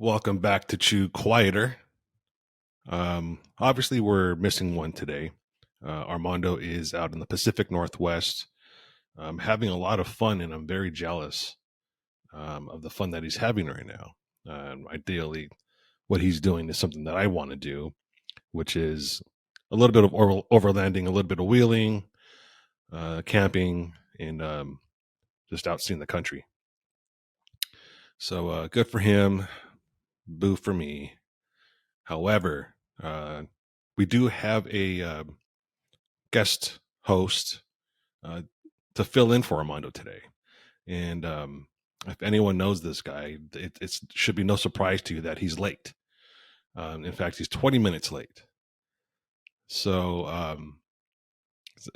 Welcome back to Chew Quieter. Obviously, we're missing one today. Armando is out in the Pacific Northwest, having a lot of fun, and I'm very jealous of the fun that he's having right now. Ideally, what he's doing is something that I want to do, which is a little bit of overlanding, a little bit of wheeling, camping, and just out seeing the country. So good for him. Boo for me. However, we do have a guest host to fill in for Armando today. And if anyone knows this guy, it should be no surprise to you that he's late. In fact, he's 20 minutes late. So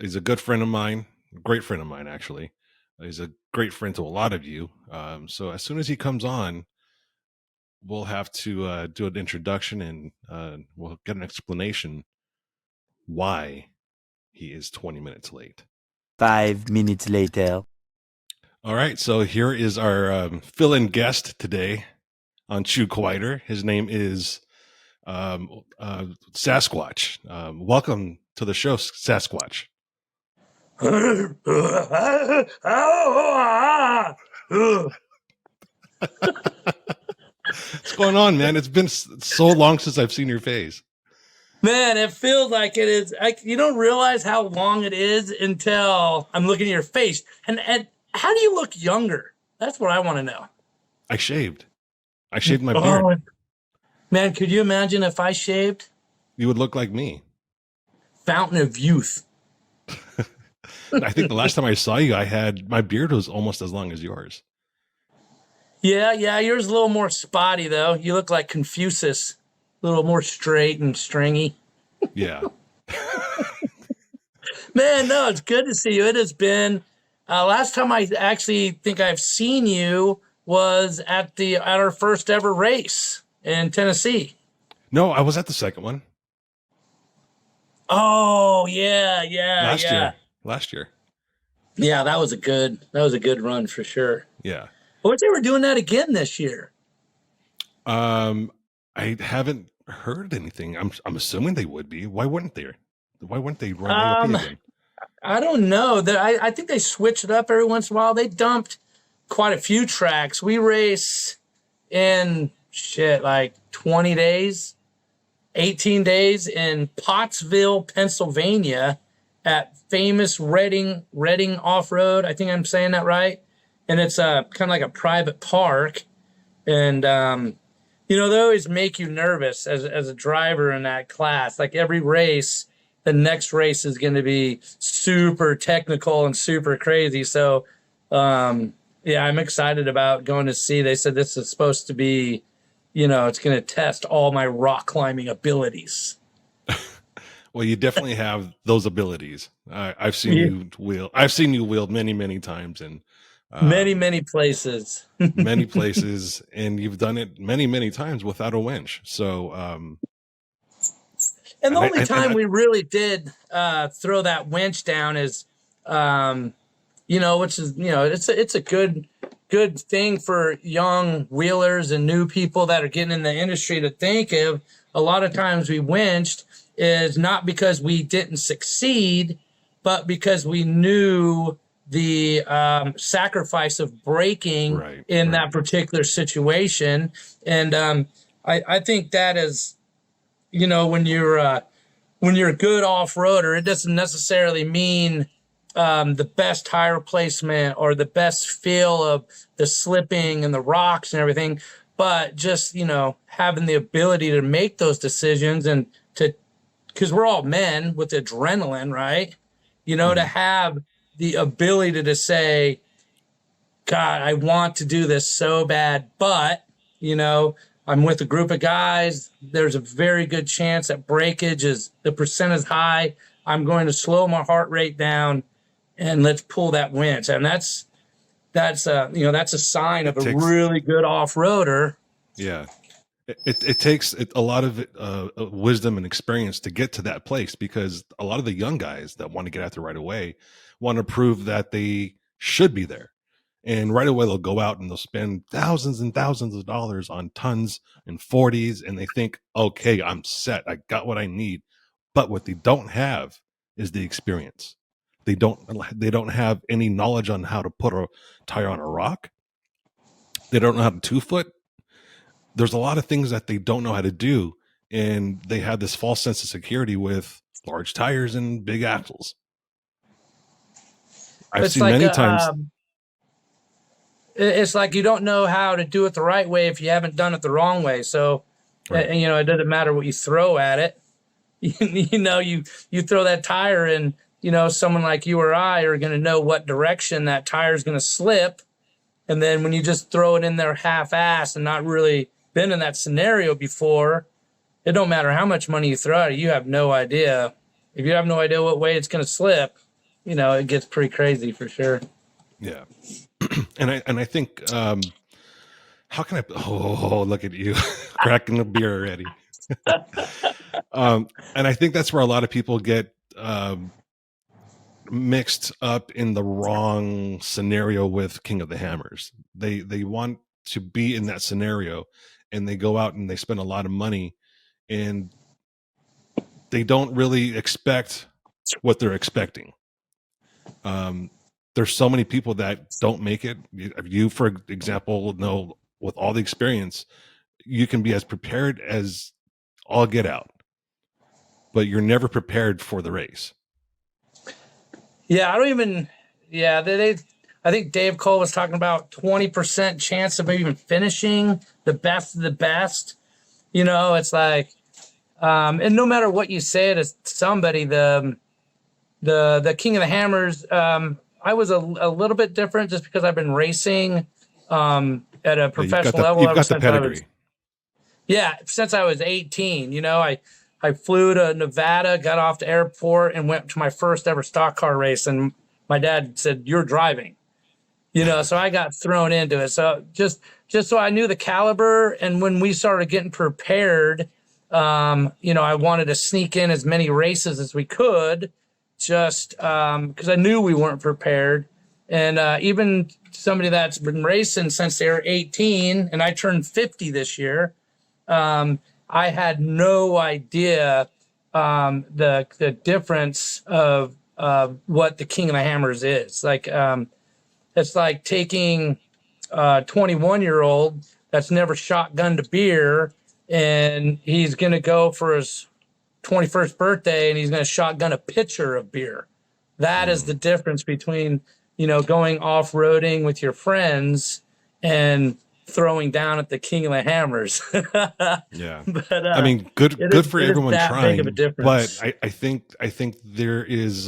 he's a good friend of mine, a great friend of mine, actually. He's a great friend to a lot of you. So as soon as he comes on, we'll have to do an introduction and we'll get an explanation why he is 20 minutes late. 5 minutes later. All right, so here is our fill-in guest today on Chew Quieter. His name is Sasquatch. Welcome to the show, Sasquatch. What's going on, man? It's been so long since I've seen your face. Man, it feels like it is. You don't realize how long it is until I'm looking at your face. And how do you look younger? That's what I want to know. I shaved my beard. Man, could you imagine if I shaved? You would look like me. Fountain of youth. I think the last time I saw you, my beard was almost as long as yours. Yeah, yours is a little more spotty, though. You look like Confucius. A little more straight and stringy. Yeah. Man, no, it's good to see you. It has been, last time I actually think I've seen you was at our first ever race in Tennessee. No, I was at the second one. Oh, yeah. Last year. Yeah, that was a good run for sure. Yeah. I wish they were doing that again this year. I haven't heard anything. I'm assuming they would be. Why wouldn't they? Why wouldn't they run AOP again? I don't know. I think they switch it up every once in a while. They dumped quite a few tracks. We race in like 20 days, 18 days in Pottsville, Pennsylvania at famous Reading Offroad. I think I'm saying that right. And it's kind of like a private park. And, they always make you nervous as a driver in that class. Like every race, the next race is going to be super technical and super crazy. So, I'm excited about going to see. They said this is supposed to be, it's going to test all my rock climbing abilities. Well, you definitely have those abilities. I've seen you wheel. I've seen you wheel many, many times, and many places. Many places, and you've done it many, many times without a winch. So, and the only time we really did throw that winch down is, which is it's a good thing for young wheelers and new people that are getting in the industry to think of. A lot of times we winched is not because we didn't succeed, but because we knew the sacrifice of braking in that particular situation. And I think that is, when you're a good off-roader, it doesn't necessarily mean the best tire placement or the best feel of the slipping and the rocks and everything, but just, having the ability to make those decisions and because we're all men with adrenaline, right? To have the ability to say, God, I want to do this so bad, but, I'm with a group of guys. There's a very good chance that breakage the percent is high. I'm going to slow my heart rate down and let's pull that winch. And that's a sign of a really good off-roader. Yeah. It takes a lot of wisdom and experience to get to that place, because a lot of the young guys that want to get out there right away want to prove that they should be there. And right away they'll go out and they'll spend thousands and thousands of dollars on tons and 40s, and they think, okay, I'm set. I got what I need. But what they don't have is the experience. They don't have any knowledge on how to put a tire on a rock. They don't know how to 2-foot. There's a lot of things that they don't know how to do, and they have this false sense of security with large tires and big axles. I've It's seen like many times. It's like you don't know how to do it the right way if you haven't done it the wrong way. So, Right. and, it doesn't matter what you throw at it. You throw that tire, and someone like you or I are going to know what direction that tire is going to slip. And then when you just throw it in there half-assed and not really been in that scenario before, it don't matter how much money you throw at it. You have no idea. If you have no idea what way it's going to slip, it gets pretty crazy for sure. Yeah. And I think, how can I, look at you cracking the beer already. And I think that's where a lot of people get, mixed up in the wrong scenario with King of the Hammers. They want to be in that scenario, and they go out and they spend a lot of money, and they don't really expect what they're expecting. There's so many people that don't make it. You, for example, know with all the experience, you can be as prepared as all get out, but you're never prepared for the race. Yeah, I don't even. Yeah, I think Dave Cole was talking about 20% chance of maybe even finishing the best of the best. It's like, and no matter what you say to somebody, the King of the Hammers. I was a little bit different just because I've been racing at a professional level. You've got the pedigree. Since I was 18. I flew to Nevada, got off the airport, and went to my first ever stock car race. And my dad said, "You're driving," so I got thrown into it. So just so I knew the caliber. And when we started getting prepared, I wanted to sneak in as many races as we could, just because I knew we weren't prepared. And even somebody that's been racing since they were 18, and I turned 50 this year, I had no idea the difference of what the King of the Hammers is. Like, it's like taking a 21-year-old that's never shotgunned a beer, and he's going to go for his 21st birthday, and he's going to shotgun a pitcher of beer. That is the difference between, going off-roading with your friends and throwing down at the King of the Hammers. Yeah. But, I mean, good for everyone trying, big of a difference. but I think there is,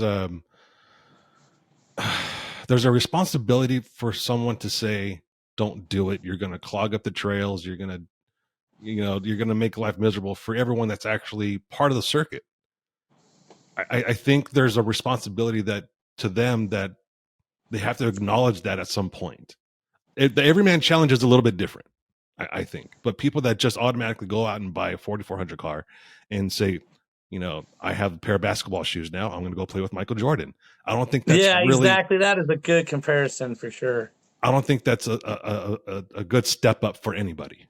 there's a responsibility for someone to say, don't do it. You're going to clog up the trails. You're going to make life miserable for everyone that's actually part of the circuit. I think there's a responsibility to them that they have to acknowledge that at some point. The everyman challenge is a little bit different, I think. But people that just automatically go out and buy a 4,400 car and say, I have a pair of basketball shoes now, I'm going to go play with Michael Jordan. I don't think that's exactly. That is a good comparison for sure. I don't think that's a good step up for anybody.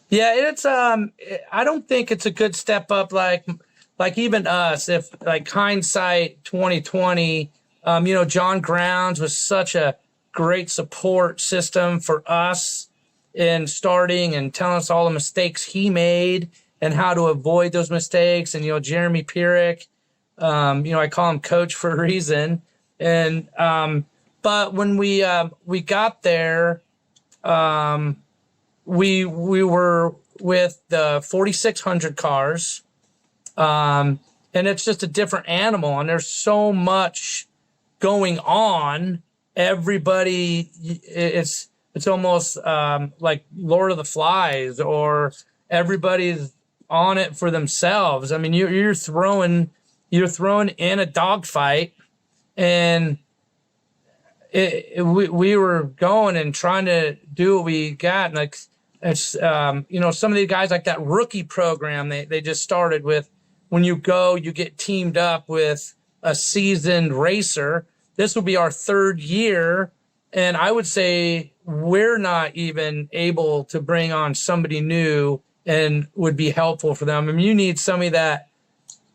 Yeah, it's I don't think it's a good step up. Like even us, if like hindsight 2020, John Grounds was such a great support system for us in starting and telling us all the mistakes he made and how to avoid those mistakes. And Jeremy Pierrick, I call him Coach for a reason. And but when we got there, we were with the 4,600 cars, and it's just a different animal. And there's so much going on. Everybody, it's almost like Lord of the Flies, or everybody's on it for themselves. I mean, you're throwing in a dogfight, and we were going and trying to do what we got. And like, it's some of the guys, like that rookie program they just started with, when you get teamed up with a seasoned racer. This will be our third year And I would say we're not even able to bring on somebody new and would be helpful for them. I mean, you need somebody that,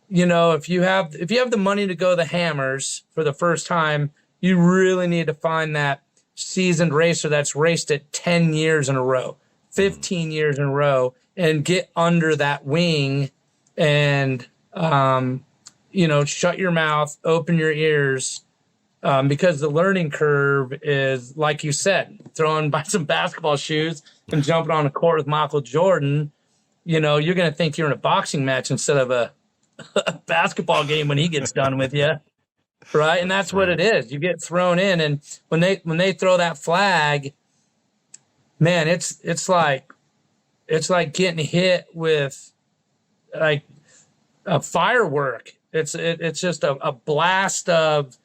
if you have the money to go to the Hammers for the first time, you really need to find that seasoned racer that's raced it 10 years in a row, 15 years in a row, and get under that wing and, shut your mouth, open your ears, because the learning curve is, like you said, throwing by some basketball shoes and jumping on a court with Michael Jordan. You're going to think you're in a boxing match instead of a basketball game when he gets done with you. Right. And that's what it is. You get thrown in. And when they throw that flag, man, it's like getting hit with like a firework. It's just a blast of,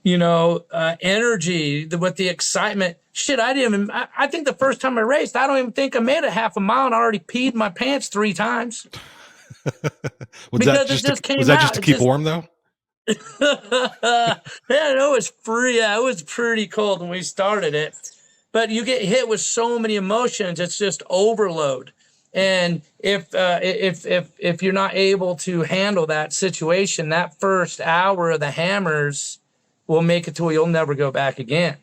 energy with the excitement. Shit, I think the first time I raced, I don't even think I made a half a mile and I already peed my pants 3 times. Was that just to keep warm though? Yeah, it was free. Yeah, it was pretty cold when we started it, but you get hit with so many emotions. It's just overload. And if you're not able to handle that situation, that first hour of the Hammers will make it to where you'll never go back again.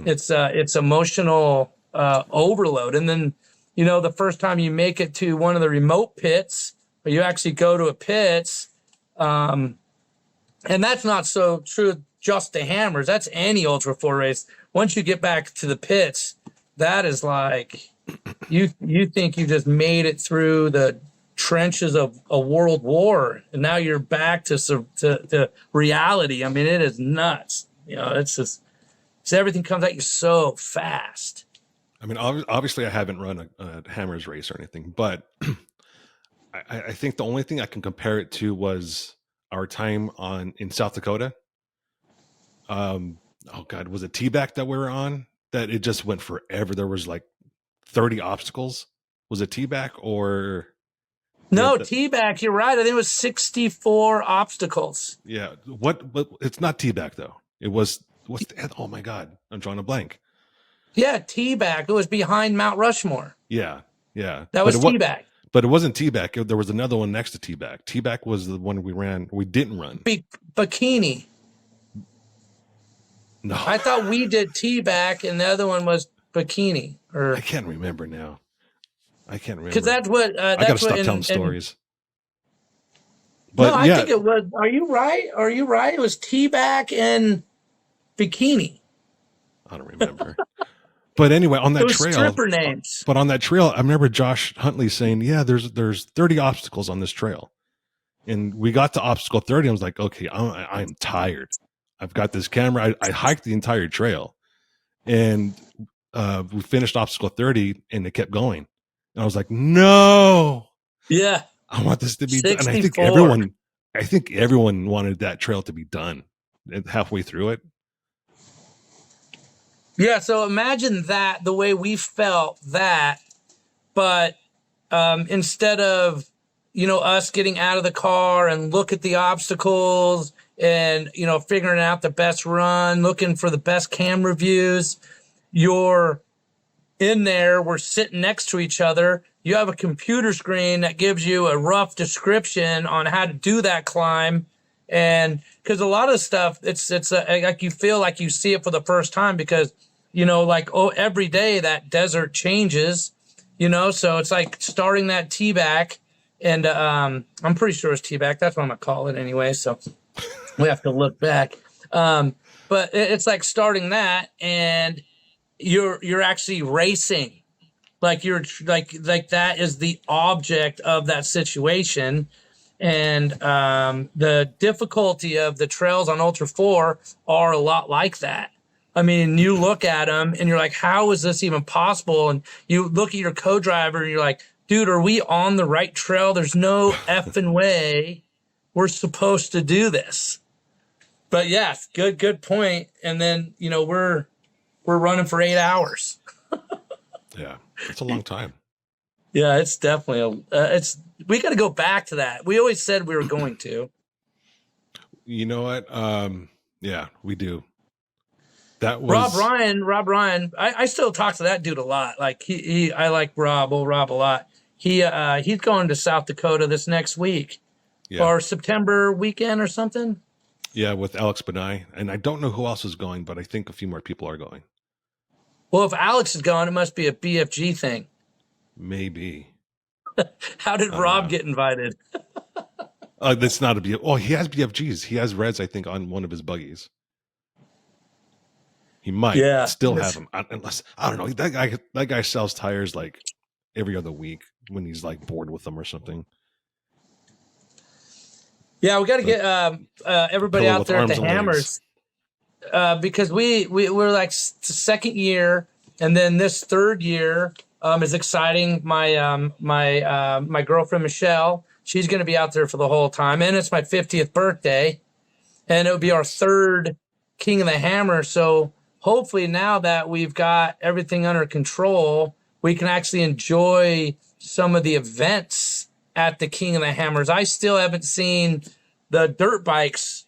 It's emotional overload. And then, the first time you make it to one of the remote pits, or you actually go to a pits, and that's not so true just the Hammers. That's any Ultra 4 race. Once you get back to the pits, that is like you think you just made it through the trenches of a world war, and now you're back to reality. I mean, it is nuts. It's just everything comes at you so fast. I mean, obviously, I haven't run a Hammers race or anything, but I think the only thing I can compare it to was our time in South Dakota. Oh God, was it T-back that we were on? That it just went forever. There was like 30 obstacles. Was it T-back or? No, T-back. You're right. I think it was 64 obstacles. Yeah. But it's not T-back though. It was. Oh my God, I'm drawing a blank. Yeah, T-back. It was behind Mount Rushmore. Yeah. That was T-back. But it wasn't T-back. There was another one next to T-back. T-back was the one we didn't run. Bikini. No. I thought we did T-back and the other one was Bikini. I can't remember now. Because that's what... I got to stop telling stories. But no, I think it was... Are you right? It was T-back and Bikini. I don't remember. But anyway, on that trail... stripper names. But on that trail, I remember Josh Huntley saying, yeah, there's 30 obstacles on this trail. And we got to obstacle 30. I was like, okay, I'm tired. I've got this camera. I hiked the entire trail. And we finished obstacle 30 and it kept going. And I was like, no. Yeah. I want this to be done. And I think everyone wanted that trail to be done halfway through it. Yeah, so imagine that, the way we felt that, but instead of, us getting out of the car and look at the obstacles and, figuring out the best run, looking for the best camera views, you're in there, we're sitting next to each other. You have a computer screen that gives you a rough description on how to do that climb. And because a lot of stuff, it's like you feel like you see it for the first time because, every day that desert changes, so it's like starting that T-back. And I'm pretty sure it's T-back. That's what I'm going to call it anyway. So we have to look back. But it's like starting that and you're actually racing. Like you're like that is the object of that situation. And the difficulty of the trails on Ultra 4 are a lot like that. I mean, you look at them and you're like, how is this even possible? And you look at your co-driver and you're like, dude, are we on the right trail? There's no effing way we're supposed to do this. But yeah, good point. And then, we're running for 8 hours. Yeah, it's a long time. Yeah, it's definitely we got to go back to that. We always said we were going to. You know what? Yeah, we do. That Rob was Ryan, I still talk to that dude a lot. Like I like old Rob a lot. He's going to South Dakota this next week yeah. or September weekend or something. Yeah, with Alex Benai. And I don't know who else is going, but I think a few more people are going. Well, if Alex is gone, it must be a BFG thing. Maybe. How did I don't Rob know. get invited? That's not a BF. Oh, he has BFGs. He has Reds, I think, on one of his buggies. He might Yeah. still have them, unless I don't know. That guy sells tires like every other week when he's like bored with them or something. Yeah, we got to The get everybody pillow out with there at arms the and legs. Hammers because we're like second year, and then this third year is exciting. My girlfriend Michelle, she's going to be out there for the whole time, and it's my 50th birthday, and it would be our Nice. third King of the Hammer. So hopefully, now that we've got everything under control, we can actually enjoy some of the events at the King of the Hammers. I still haven't seen the dirt bikes.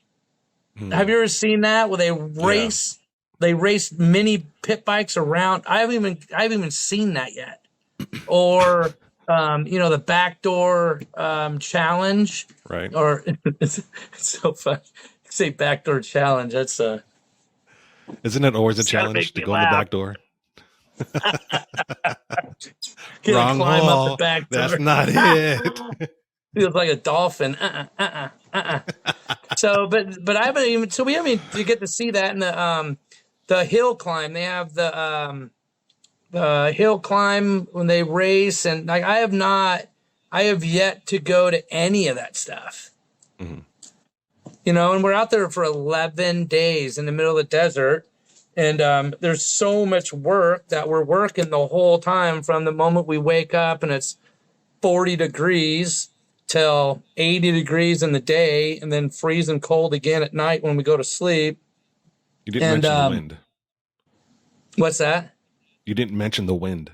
Have you ever seen that where they Yeah. race? They race mini pit bikes around. I haven't even seen that yet. Or the backdoor challenge. Right. Or it's so fun. Say backdoor challenge. That's Isn't it always a it's gotta challenge make to me go in the laugh. back door? Can I Wrong climb up the hole. back door? That's not it. Feels like a dolphin. So, but I haven't even. So we haven't to get to see that in the hill climb. They have the hill climb when they race, and like I have not. I have yet to go to any of that stuff. Mhm. And we're out there for 11 days in the middle of the desert. And there's so much work that we're working the whole time from the moment we wake up and it's 40 degrees till 80 degrees in the day and then freezing cold again at night when we go to sleep. You didn't And mention the wind. what's that? You didn't mention the wind.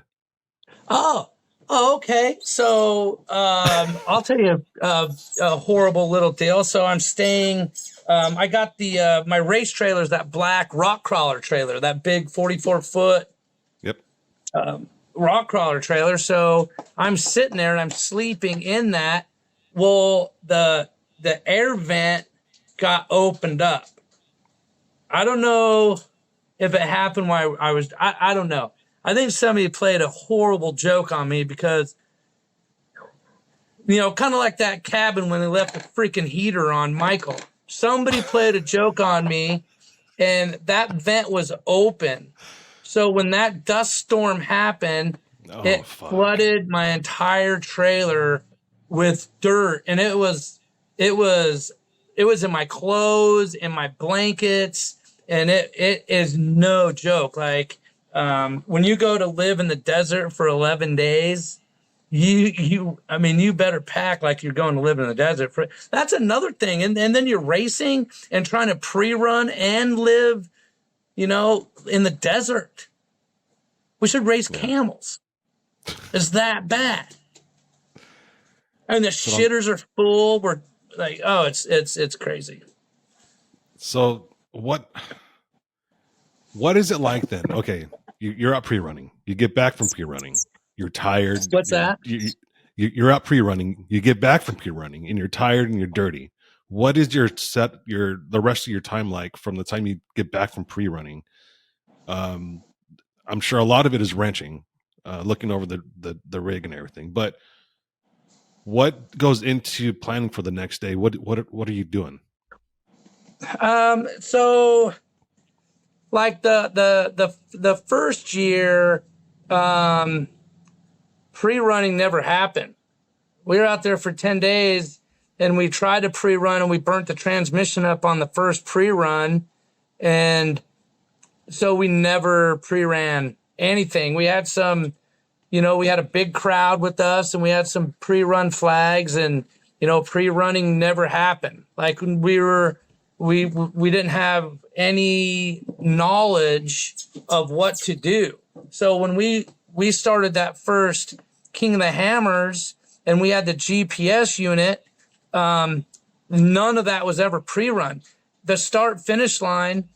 Oh, okay. So I'll tell you a horrible little deal. So I'm staying. I got the my race trailer is that black rock crawler trailer, that big 44-foot Yep. rock crawler trailer. So I'm sitting there and I'm sleeping in that. Well, the air vent got opened up. I don't know if it happened while I don't know. I think somebody played a horrible joke on me because, kind of like that cabin when they left the freaking heater on Michael. Somebody played a joke on me and that vent was open. So when that dust storm happened, it Fuck. flooded my entire trailer with dirt. And it was in my clothes, in my blankets, and it is no joke. Like, when you go to live in the desert for 11 days, you better pack like you're going to live in the desert. That's another thing. And then you're racing and trying to pre-run and live, in the desert. We should race camels. It's that bad. And the shitters are full. We're like, oh, it's crazy. So what is it like then? Okay, you're out pre-running. You get back from pre-running. You're tired. What's that? You're out pre-running. You get back from pre-running, and you're tired and you're dirty. What is the rest of your time like from the time you get back from pre-running? I'm sure a lot of it is wrenching, looking over the rig and everything. But what goes into planning for the next day? What are you doing? So like the first year, pre-running never happened. We were out there for 10 days and we tried to pre-run and we burnt the transmission up on the first pre-run. And so we never pre-ran anything. We had some, we had a big crowd with us and we had some pre-run flags and, pre-running never happened. Like we didn't have any knowledge of what to do. So when we started that first King of the Hammers and we had the GPS unit, none of that was ever pre-run. The start finish line,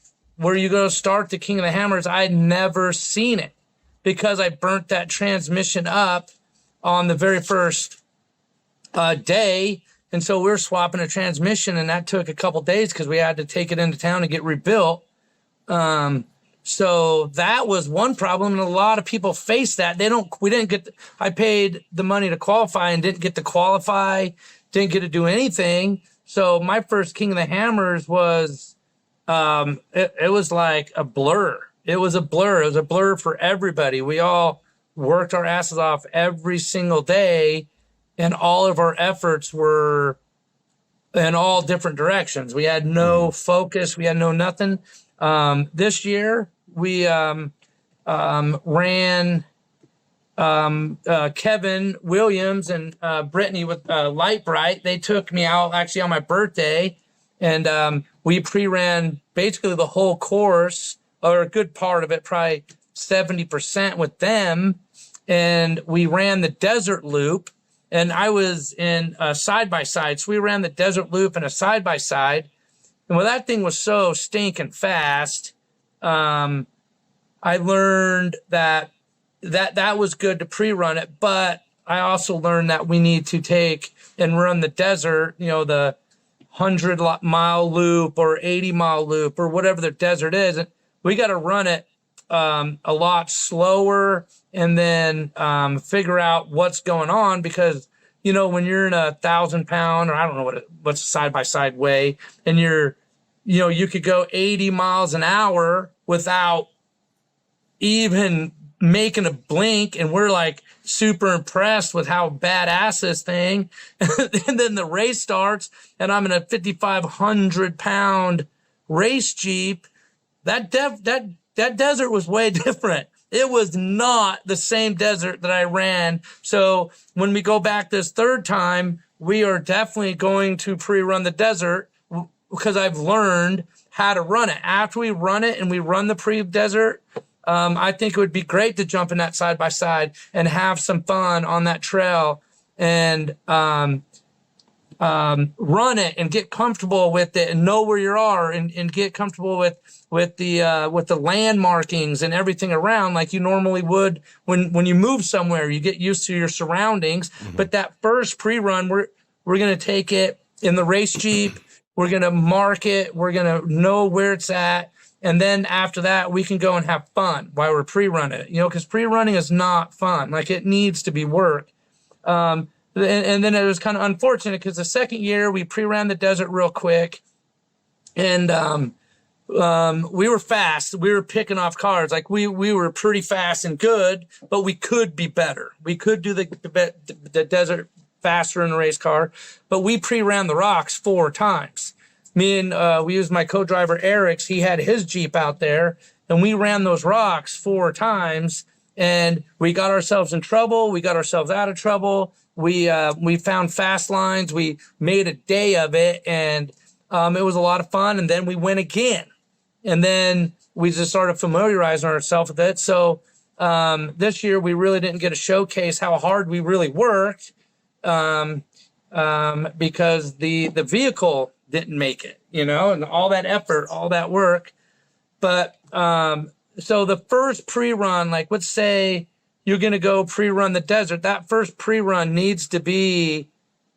where you go start the King of the Hammers, I had never seen it because I burnt that transmission up on the very first day. And so we were swapping a transmission, and that took a couple days because we had to take it into town and get rebuilt. So that was one problem, and a lot of people face that. I paid the money to qualify and didn't get to qualify, didn't get to do anything. So my first King of the Hammers was, it was like a blur. It was a blur. It was a blur for everybody. We all worked our asses off every single day, and all of our efforts were in all different directions. We had no focus. We had no nothing. This year, we ran Kevin Williams and Brittany with Light Bright. They took me out actually on my birthday, and we pre-ran basically the whole course, or a good part of it, probably 70% with them. And we ran the desert loop, and I was in a side-by-side. So we ran the desert loop in a side-by-side. And well, that thing was so stinking fast. I learned that was good to pre-run it, but I also learned that we need to take and run the desert, the 100-mile loop or 80-mile loop or whatever the desert is. We got to run it a lot slower and then figure out what's going on, because when you're in 1,000-pound, or I don't know what's side-by-side weigh, and you could go 80 miles an hour without even making a blink, and we're like super impressed with how badass this thing. And then the race starts, and I'm in a 5,500-pound race Jeep. That desert was way different. It was not the same desert that I ran. So when we go back this third time, we are definitely going to pre-run the desert, because I've learned how to run it. After we run it and we run the pre-desert, I think it would be great to jump in that side-by-side and have some fun on that trail and run it and get comfortable with it and know where you are and get comfortable with the land markings and everything around, like you normally would when you move somewhere. You get used to your surroundings. Mm-hmm. But that first pre-run, we're going to take it in the race Jeep. We're going to mark it. We're going to know where it's at. And then after that, we can go and have fun while we're pre-running it, because pre-running is not fun. Like, it needs to be work. And then it was kind of unfortunate because the second year we pre-ran the desert real quick, and we were fast. We were picking off cars. Like, we were pretty fast and good, but we could be better. We could do the desert faster in a race car, but we pre-ran the rocks 4 times. Me and we used my co-driver Eric's. He had his Jeep out there, and we ran those rocks 4 times, and we got ourselves in trouble. We got ourselves out of trouble. We found fast lines. We made a day of it, and it was a lot of fun. And then we went again, and then we just started familiarizing ourselves with it. So this year we really didn't get to showcase how hard we really worked, because the vehicle didn't make it, and all that effort, all that work. But so the first pre-run, like, let's say you're going to go pre-run the desert, that first pre-run needs to be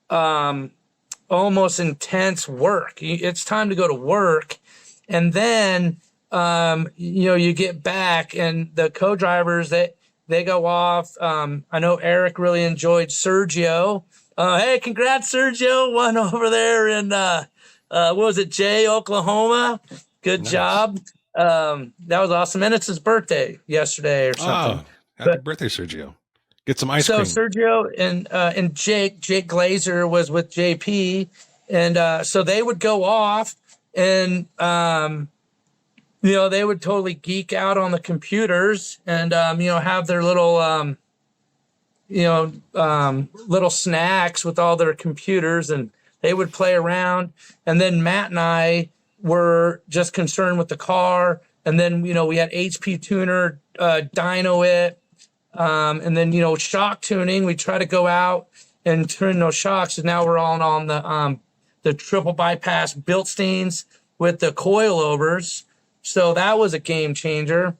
almost intense work. It's time to go to work. And then, you get back, and the co-drivers, they go off. I know Eric really enjoyed Sergio. Hey, congrats, Sergio. Won over there in, what was it, Jay, Oklahoma? Good nice job. That was awesome. And it's his birthday yesterday or something. Oh, happy birthday, Sergio. Get some ice cream. So Sergio and Jake Glazer was with JP. And so they would go off, and they would totally geek out on the computers and, have their little, little snacks with all their computers, and they would play around. And then Matt and I were just concerned with the car. And then, we had HP tuner, dyno it. And then, shock tuning. We try to go out and turn those shocks. And now we're all on the triple bypass Bilsteins with the coilovers. So that was a game changer.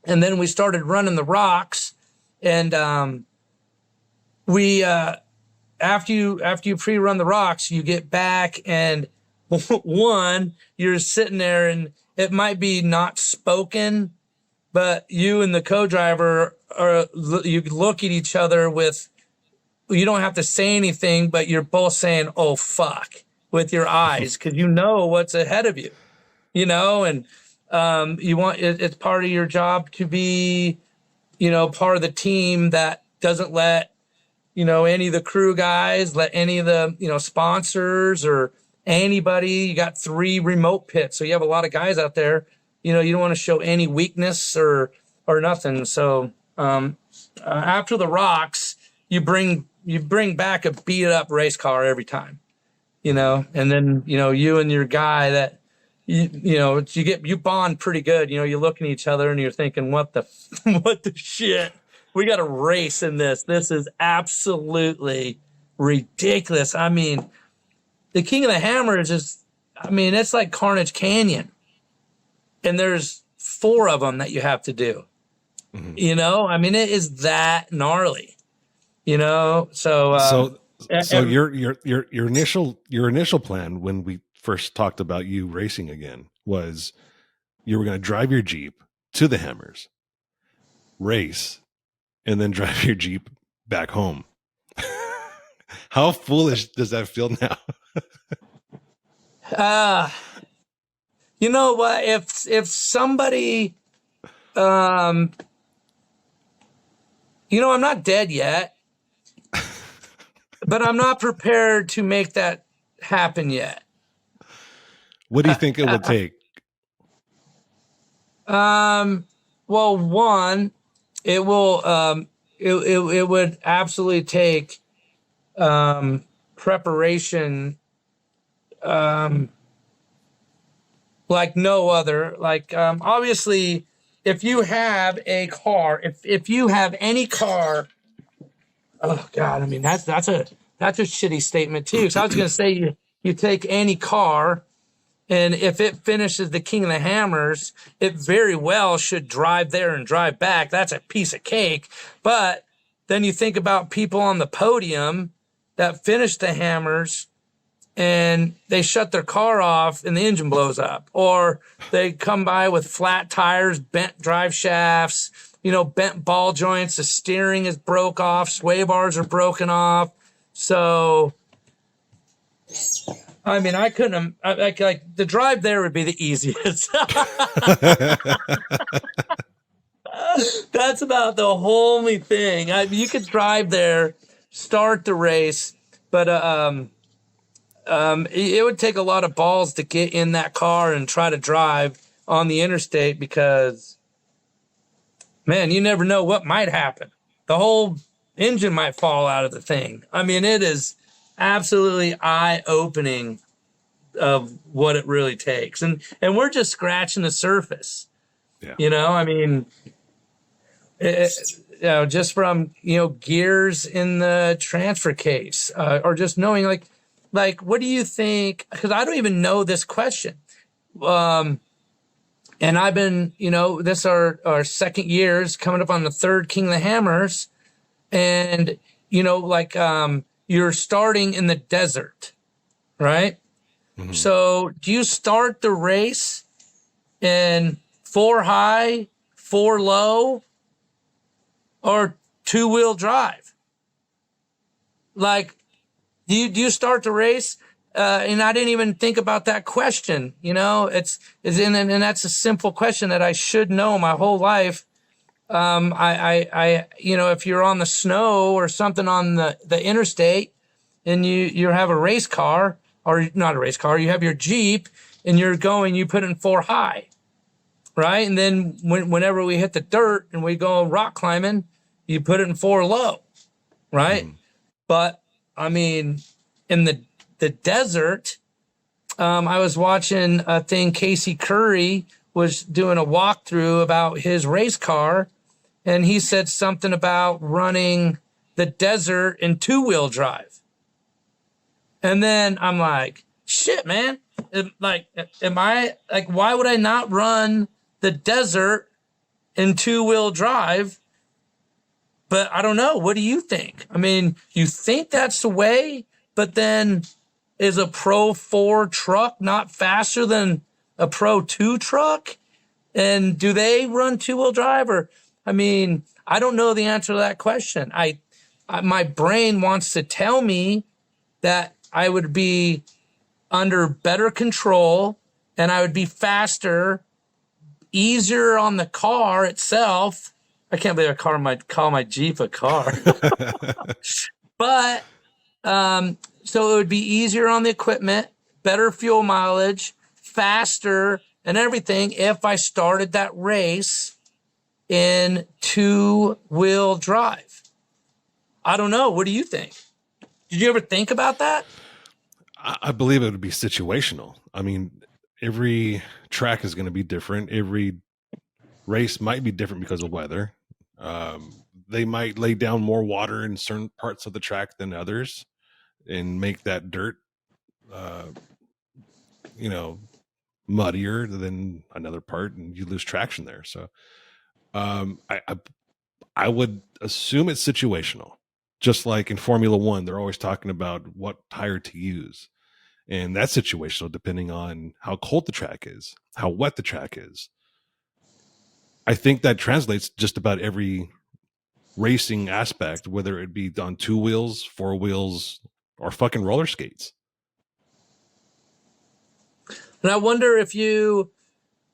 And then we started running the rocks, and we after you pre-run the rocks, you get back, and one, you're sitting there, and it might be not spoken, but you and the co-driver you look at each other with, you don't have to say anything, but you're both saying, "Oh fuck," with your eyes, because you know what's ahead of you, and you want it's part of your job to be, part of the team that doesn't let, any of the crew guys, let any of the, sponsors or anybody. You got 3 remote pits, so you have a lot of guys out there. You don't want to show any weakness or nothing. So after the rocks, you bring back a beat up race car every time, and then you and your guy that you bond pretty good. You're looking at each other and you're thinking, what the shit? We got a race in this. This is absolutely ridiculous. I mean, the King of the Hammer is just, it's like Carnage Canyon. And there's 4 of them that you have to do. Mm-hmm. It is that gnarly. So your initial plan when we first talked about you racing again was you were going to drive your Jeep to the Hammers, race, and then drive your Jeep back home. How foolish does that feel now? You know what? If somebody, I'm not dead yet, but I'm not prepared to make that happen yet. What do you think it would take? Well, one, it will, it would absolutely take, preparation, like no other. Like, obviously, if you have a car, if you have any car, oh God, that's a shitty statement too. So I was going to say you take any car, and if it finishes the King of the Hammers, it very well should drive there and drive back. That's a piece of cake. But then you think about people on the podium that finish the Hammers and they shut their car off and the engine blows up, or they come by with flat tires, bent drive shafts, bent ball joints, the steering is broke off, sway bars are broken off. So, I couldn't, like the drive there would be the easiest. That's about the only thing. You could drive there, start the race, but it would take a lot of balls to get in that car and try to drive on the interstate, because, man, you never know what might happen. The whole engine might fall out of the thing. It is absolutely eye-opening of what it really takes. And we're just scratching the surface. Yeah. Just from, gears in the transfer case, or just knowing like, what do you think? Because I don't even know this question. And I've been, this our second years coming up on the 3rd King of the Hammers. And, you're starting in the desert, right? Mm-hmm. So do you start the race in 4 high, 4 low, or 2-wheel drive? Like, do you start the race? And I didn't even think about that question. And that's a simple question that I should know my whole life. If you're on the snow or something on the interstate, and you have a race car, or not a race car, you have your Jeep, and you put in 4 high, right? And then whenever we hit the dirt and we go rock climbing, you put it in 4 low, right? Mm. But in the desert, I was watching a thing. Casey Curry was doing a walkthrough about his race car, and he said something about running the desert in 2-wheel drive. And then I'm like, shit, man, am I like, why would I not run the desert in 2-wheel drive? But I don't know. What do you think? I mean, you think that's the way, but then is a Pro 4 truck not faster than a Pro 2 truck? And do they run 2-wheel drive? Or, I mean, I don't know the answer to that question. My brain wants to tell me that I would be under better control and I would be faster, easier on the car itself. I can't believe I call my Jeep a car. But so it would be easier on the equipment, better fuel mileage, faster, and everything if I started that race in 2-wheel drive. I don't know. What do you think? Did you ever think about that? I believe it would be situational. I mean, every track is going to be different. Every race might be different because of weather. They might lay down more water in certain parts of the track than others and make that dirt, muddier than another part, and you lose traction there. So I would assume it's situational. Just like in Formula One, they're always talking about what tire to use. And that's situational depending on how cold the track is, how wet the track is. I think that translates just about every racing aspect, whether it be on 2 wheels, 4 wheels, or fucking roller skates. And I wonder if you,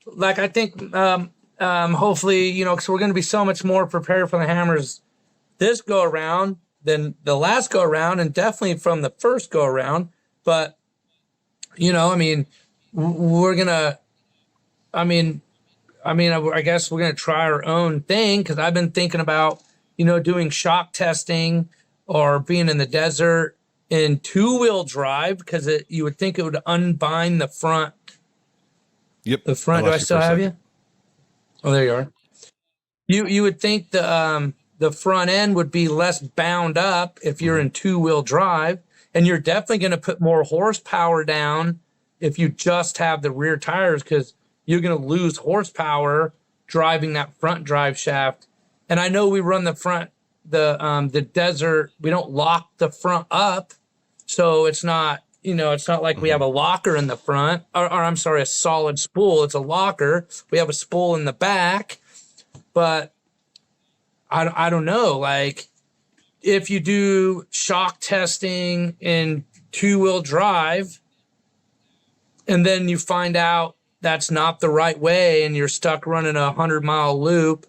like, I think hopefully, because we're going to be so much more prepared for the Hammers this go around than the last go around, and definitely from the first go around. But, I mean, we're going to, I guess we're going to try our own thing, because I've been thinking about, doing shock testing or being in the desert in 2-wheel drive, because you would think it would unbind the front. Yep. The front. Do I still have you? Oh, there you are. You would think the front end would be less bound up if you're in 2-wheel drive, and you're definitely going to put more horsepower down if you just have the rear tires, because you're going to lose horsepower driving that front drive shaft. And I know we run the front, the desert, we don't lock the front up, so it's not, it's not like we have a locker in the front, or I'm sorry, a solid spool. It's a locker. We have a spool in the back, but I don't know. Like, if you do shock testing in 2-wheel drive, and then you find out that's not the right way, and you're stuck running a 100-mile loop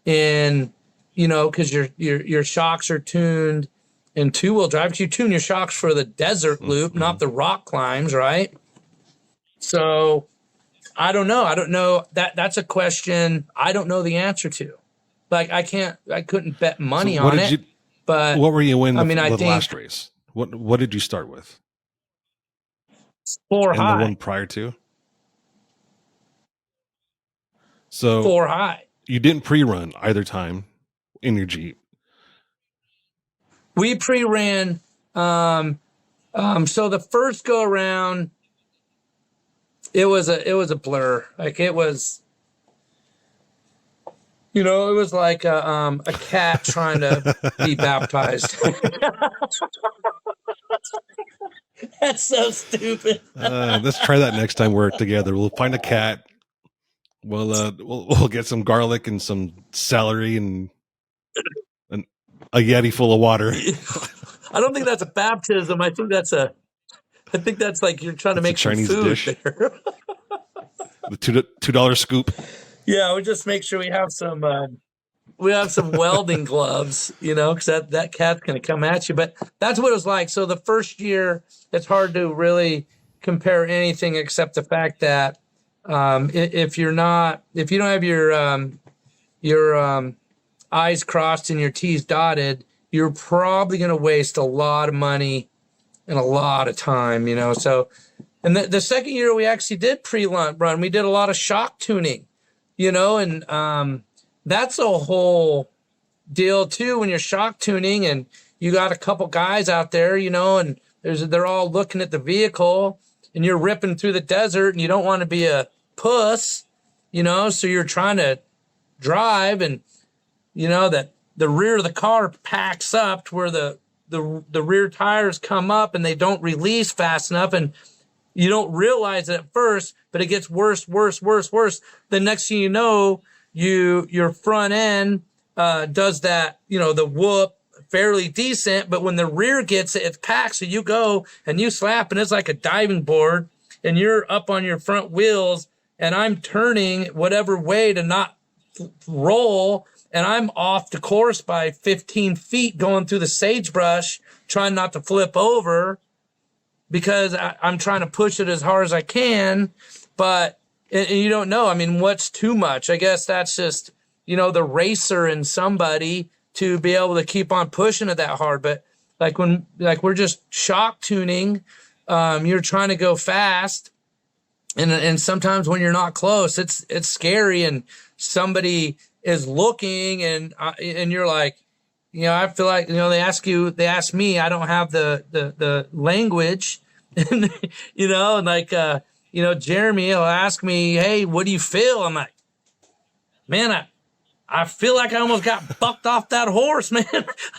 in, because your shocks are tuned in 2-wheel drive. You tune your shocks for the desert loop, not the rock climbs, right? So I don't know. That's a question I don't know the answer to. Like, I couldn't bet money on it. But what were you in the I think last race? What did you start with? 4 and high. The one prior to? So 4 high. You didn't pre-run either time in your Jeep. We pre-ran. So the first go around, it was a blur. Like, it was, it was like a cat trying to be baptized. That's so stupid. Let's try that next time we're together. We'll find a cat. We'll get some garlic and some celery and a Yeti full of water. I don't think that's a baptism. I think that's like you're trying to make some Chinese food dish. there. The $2 scoop. Yeah, we just make sure we have some welding gloves, because that cat's going to come at you. But that's what it was like. So the first year, it's hard to really compare anything except the fact that if you don't have your I's crossed and your T's dotted, you're probably going to waste a lot of money and a lot of time, So, and the second year we actually did pre-run. We did a lot of shock tuning, and that's a whole deal too when you're shock tuning and you got a couple guys out there, and they're all looking at the vehicle, and you're ripping through the desert and you don't want to be a puss, so you're trying to drive, and that the rear of the car packs up to where the rear tires come up and they don't release fast enough, and you don't realize it at first, but it gets worse. The next thing you know, your front end does that, the whoop fairly decent, but when the rear gets it, it's packed. So you go and you slap, and it's like a diving board, and you're up on your front wheels, and I'm turning whatever way to not roll, and I'm off the course by 15 feet going through the sagebrush, trying not to flip over because I'm trying to push it as hard as I can. But and you don't know. I mean, what's too much? I guess that's just, the racer in somebody to be able to keep on pushing it that hard. But like we're just shock tuning, you're trying to go fast. And sometimes when you're not close, it's scary, and somebody is looking, and you're like, I feel like, they ask me, I don't have the language, and, and like, Jeremy will ask me, hey, what do you feel? I'm like, man, I feel like I almost got bucked off that horse, man.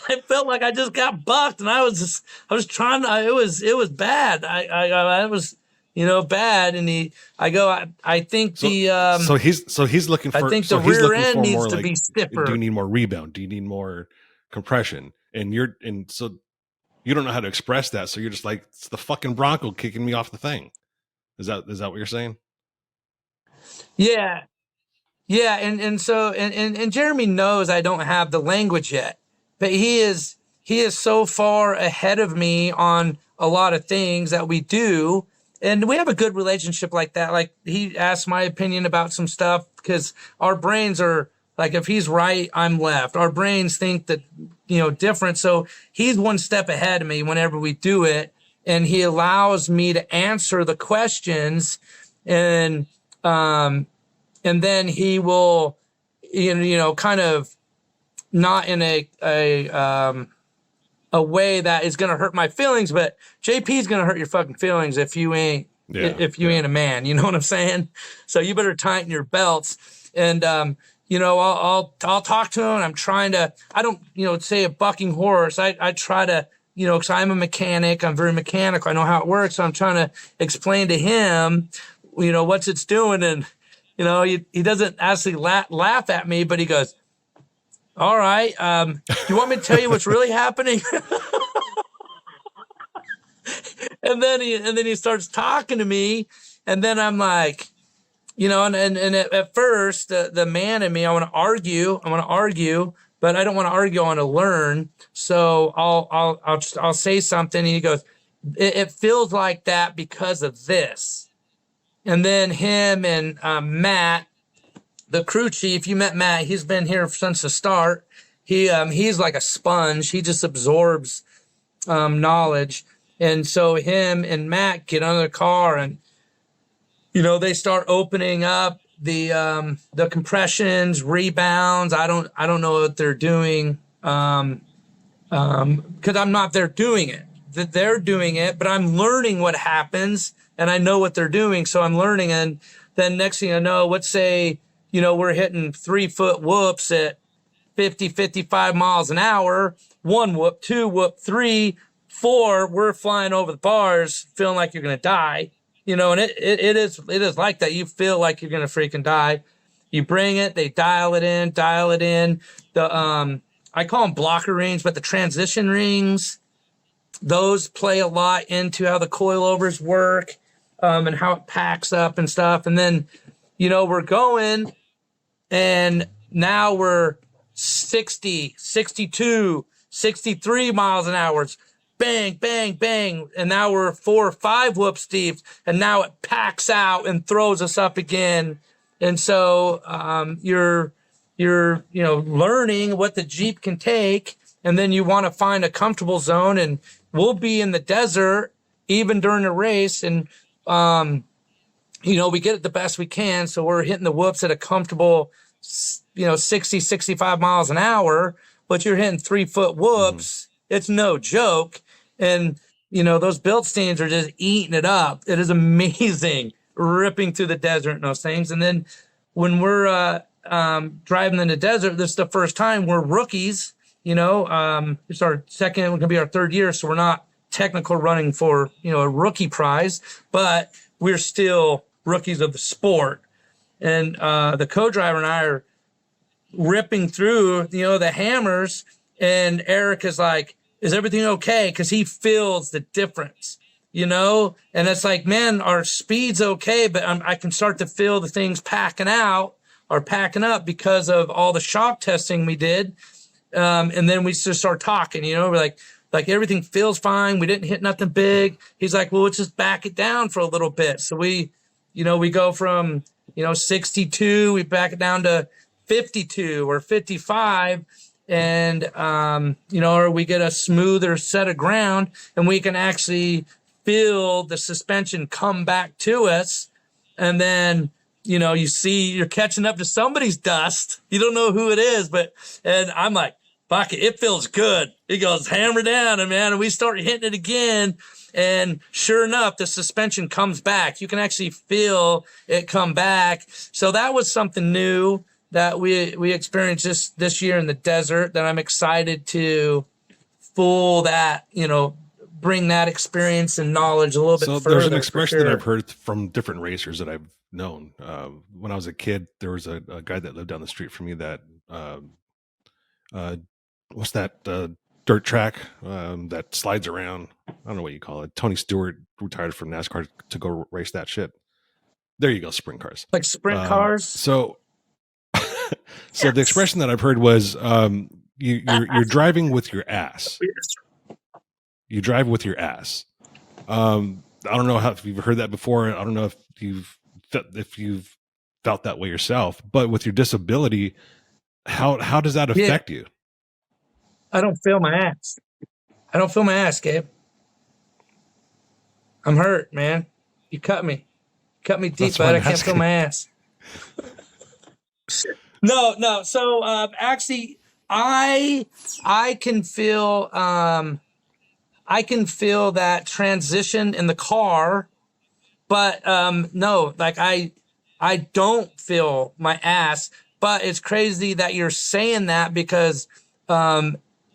I felt like I just got bucked, and I was trying to, it was bad. I was, bad. And I think so he's looking for, I think the rear end needs to be stiffer. Do you need more rebound? Do you need more compression? And so you don't know how to express that. So you're just like, it's the fucking Bronco kicking me off the thing. Is that what you're saying? Yeah. Yeah. And so Jeremy knows I don't have the language yet, but he is so far ahead of me on a lot of things that we do. And we have a good relationship like that. Like, he asks my opinion about some stuff because our brains are like, if he's right, I'm left. Our brains think that, different. So he's one step ahead of me whenever we do it. And he allows me to answer the questions, and then he will, kind of not in a way that is going to hurt my feelings, but JP's going to hurt your fucking feelings if you ain't a man. You know what I'm saying? So you better tighten your belts. And I'll talk to him. I'm trying to, I don't say a bucking horse. I try to, because I'm a mechanic. I'm very mechanical. I know how it works. So I'm trying to explain to him, what's it's doing. And he doesn't actually laugh at me, but he goes, all right. Do you want me to tell you what's really happening? and then he starts talking to me, and then I'm like, and at first the man in me, I want to argue, but I don't want to argue. I want to learn. So I'll say something, and he goes, it feels like that because of this. And then him and Matt, the crew chief, you met Matt. He's been here since the start. He's like a sponge. He just absorbs knowledge. And so him and Matt get under the car, and they start opening up the compressions, rebounds. I don't know what they're doing because I'm not there doing it. They're doing it, but I'm learning what happens, and I know what they're doing. So I'm learning, and then next thing I know, let's say, we're hitting 3-foot whoops at 50, 55 miles an hour, 1 whoop, 2 whoop, 3, 4, we're flying over the bars, feeling like you're going to die, and it is like that. You feel like you're going to freaking die. You bring it, they dial it in, the, I call them blocker rings, but the transition rings, those play a lot into how the coilovers work, and how it packs up and stuff. And then, we're going, and now we're 60, 62, 63 miles an hour. It's bang, bang, bang. And now we're 4 or 5 whoops deep, and now it packs out and throws us up again. And so you're learning what the Jeep can take, and then you want to find a comfortable zone. And we'll be in the desert even during the race, and we get it the best we can. So we're hitting the whoops at a comfortable 60, 65 miles an hour, but you're hitting 3-foot whoops. Mm-hmm. It's no joke. And, those Bilsteins are just eating it up. It is amazing ripping through the desert and those things. And then when we're driving in the desert, this is the first time we're rookies. It's our second, going to be our third year, so we're not technical running for a rookie prize, but we're still rookies of the sport. And the co-driver and I are ripping through the hammers, and Eric is like, is everything okay? Because he feels the difference, and it's like, man, our speed's okay, but I can start to feel the things packing up because of all the shock testing we did. And then we just start talking, we're like everything feels fine. We didn't hit nothing big. He's like, well, let's just back it down for a little bit. So we go from, 62, we back it down to 52 or 55. And, or we get a smoother set of ground, and we can actually feel the suspension come back to us. And then, you see you're catching up to somebody's dust. You don't know who it is, and I'm like, fuck it, it feels good. He goes, hammer down, and we start hitting it again. And sure enough, the suspension comes back. You can actually feel it come back. So that was something new that we experienced this year in the desert, that I'm excited to bring that experience and knowledge a little bit further. So there's an expression that I've heard from different racers that I've known. When I was a kid, there was a guy that lived down the street from me that, what's that dirt track that slides around? I don't know what you call it. Tony Stewart retired from NASCAR to go race that shit. There you go, sprint cars. Like sprint cars? So the expression that I've heard was you're driving with your ass. You drive with your ass. I don't know if you've heard that before. I don't know if you've felt that way yourself. But with your disability, how does that affect you? I don't feel my ass. Gabe. I'm hurt, man. You cut me. Cut me deep, but I can't feel my ass. No. So actually, I can feel that transition in the car, but no, like I don't feel my ass. But it's crazy that you're saying that, because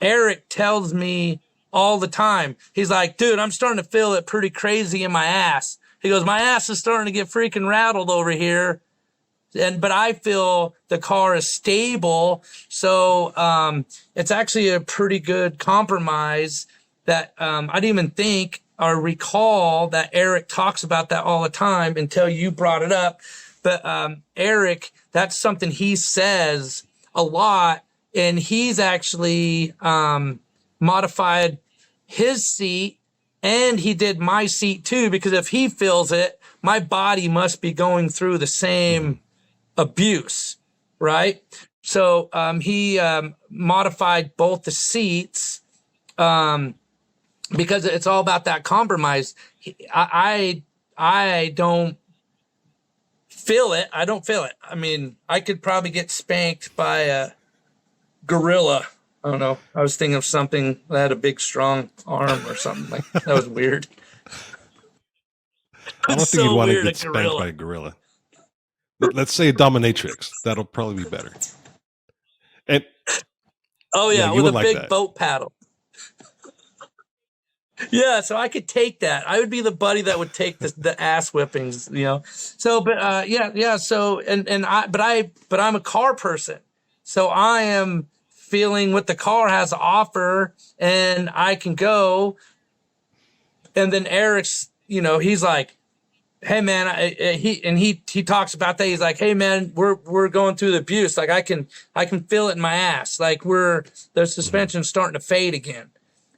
Eric tells me all the time. He's like, dude, I'm starting to feel it pretty crazy in my ass. He goes, my ass is starting to get freaking rattled over here. But I feel the car is stable. So it's actually a pretty good compromise that I didn't even think or recall that Eric talks about that all the time until you brought it up. But Eric, that's something he says a lot. And he's actually modified his seat, and he did my seat too, because if he feels it, my body must be going through the same abuse, right? So he modified both the seats because it's all about that compromise. I don't feel it. I don't feel it. I mean, I could probably get spanked by a gorilla. I don't know. I was thinking of something that had a big, strong arm or something. Like that was weird. I don't think you'd want to get spanked by a gorilla. Let's say a dominatrix. That'll probably be better. And with a big boat paddle. Yeah, so I could take that. I would be the buddy that would take the ass whippings, So, but So, but I'm a car person, so I am feeling what the car has to offer, and I can go. And then Eric's, he's like, hey man, he talks about that. He's like, hey man, we're going through the abuse. Like I can feel it in my ass. Like the suspension's starting to fade again,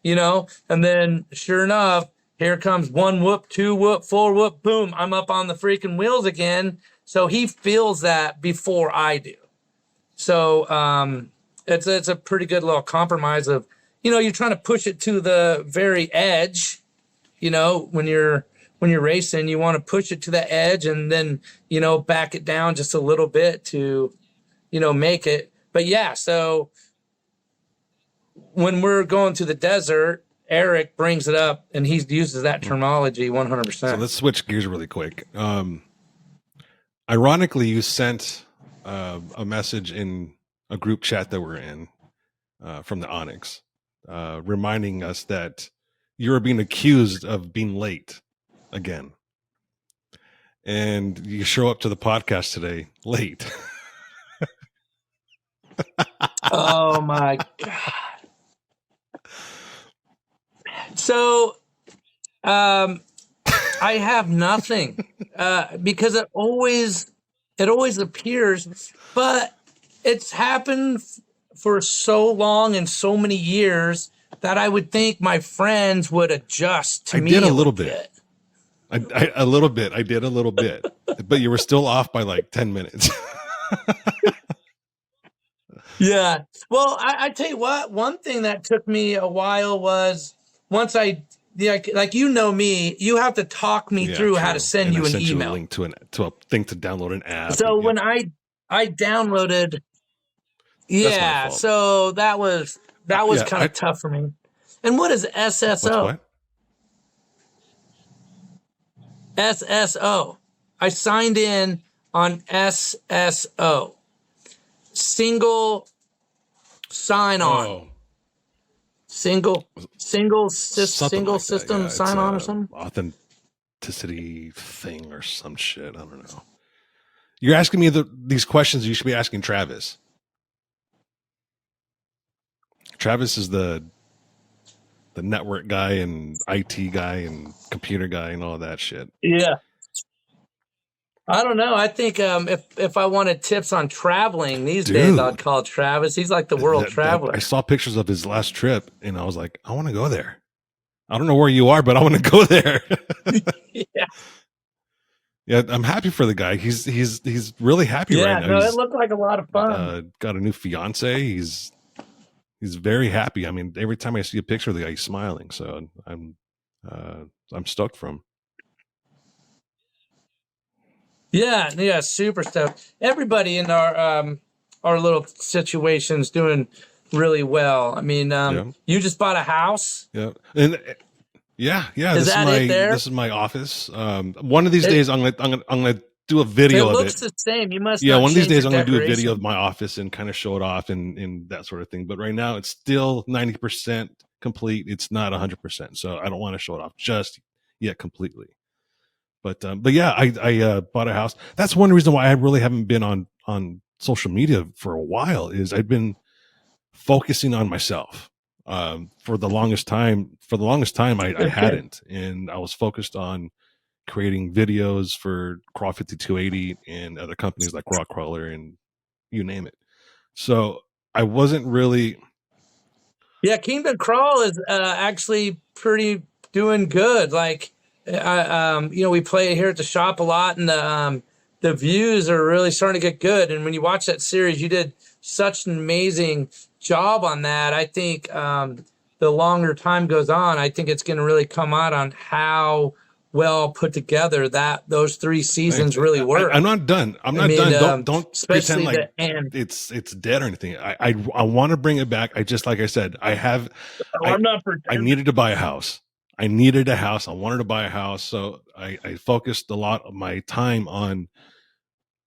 and then sure enough, here comes one whoop, two whoop, four whoop, boom. I'm up on the freaking wheels again. So he feels that before I do. So, it's a pretty good little compromise of, you're trying to push it to the very edge, when you're racing, you want to push it to the edge and then, back it down just a little bit to, make it. But yeah, so when we're going to the desert Eric brings it up and he uses that terminology 100%. So let's switch gears really quick. Ironically, you sent a message in a group chat that we're in from the Onyx, reminding us that you were being accused of being late again. And you show up to the podcast today late. Oh my God. So, I have nothing, because it always appears, but it's happened for so long and so many years that I would think my friends would adjust to me. I did a little bit. I did a little bit, but you were still off by like 10 minutes. Yeah. Well, I tell you what, one thing that took me a while was once like you know me, you have to talk me through how to send you an email. You a link to a thing to download an app. So when I downloaded, so that was kind of tough for me. And what is SSO? What? SSO. I signed in on SSO. Single sign on. Oh. Single system Yeah, sign on or something. Authenticity thing or some shit. I don't know. You're asking me these questions. You should be asking Travis. Travis is the network guy and IT guy and computer guy and all that shit. Yeah. I don't know. I think if I wanted tips on traveling these days, I'd call Travis. He's like the world traveler. I saw pictures of his last trip, and I was like, I want to go there. I don't know where you are, but I want to go there. Yeah, I'm happy for the guy. He's really happy right now. No, it looked like a lot of fun. Got a new fiance. He's very happy. I mean, every time I see a picture of the guy, he's smiling. So I'm stoked for him. Yeah, super stuff. Everybody in our little situation's doing really well. I mean, you just bought a house. Yeah, and Is that it there? This is my office. One of these days, I'm gonna do a video of it. It looks the same. You must. Yeah, one of these days, I'm gonna do a video of my office and kind of show it off and that sort of thing. But right now, it's still 90% complete. It's not 100%, so I don't want to show it off just yet completely. But yeah, I bought a house. That's one reason why I really haven't been on social media for a while. Is I've been focusing on myself for the longest time. I hadn't, and I was focused on creating videos for Crawl 5280 and other companies like Rockcrawler and you name it. So I wasn't really. Yeah, Kingdom Crawl is actually pretty doing good. Like. We play it here at the shop a lot, and the views are really starting to get good. And when you watch that series, you did such an amazing job on that. I think the longer time goes on, I think it's going to really come out on how well put together those 3 seasons really work. I'm not done. I'm not done. Don't pretend like it's dead or anything. I want to bring it back. Like I said, I'm not pretending. I needed to buy a house. I needed a house. I wanted to buy a house. So I focused a lot of my time on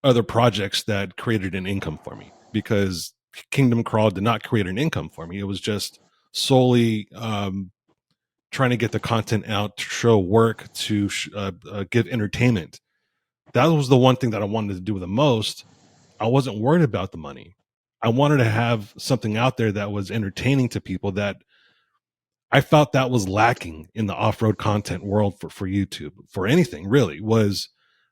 other projects that created an income for me, because Kingdom Crawl did not create an income for me. It was just solely trying to get the content out, to show work, to give entertainment. That was the one thing that I wanted to do the most. I wasn't worried about the money. I wanted to have something out there that was entertaining to people, that I felt that was lacking in the off-road content world for YouTube, for anything really, was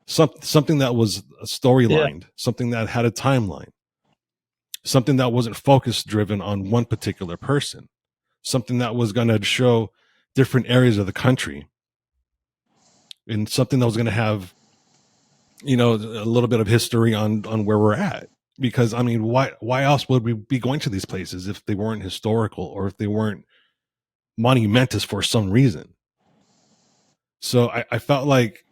something that was storylined, something that had a timeline, something that wasn't focus driven on one particular person, something that was going to show different areas of the country, and something that was going to have, a little bit of history on where we're at. Because I mean, why else would we be going to these places if they weren't historical, or if they weren't monumentous for some reason? So I felt like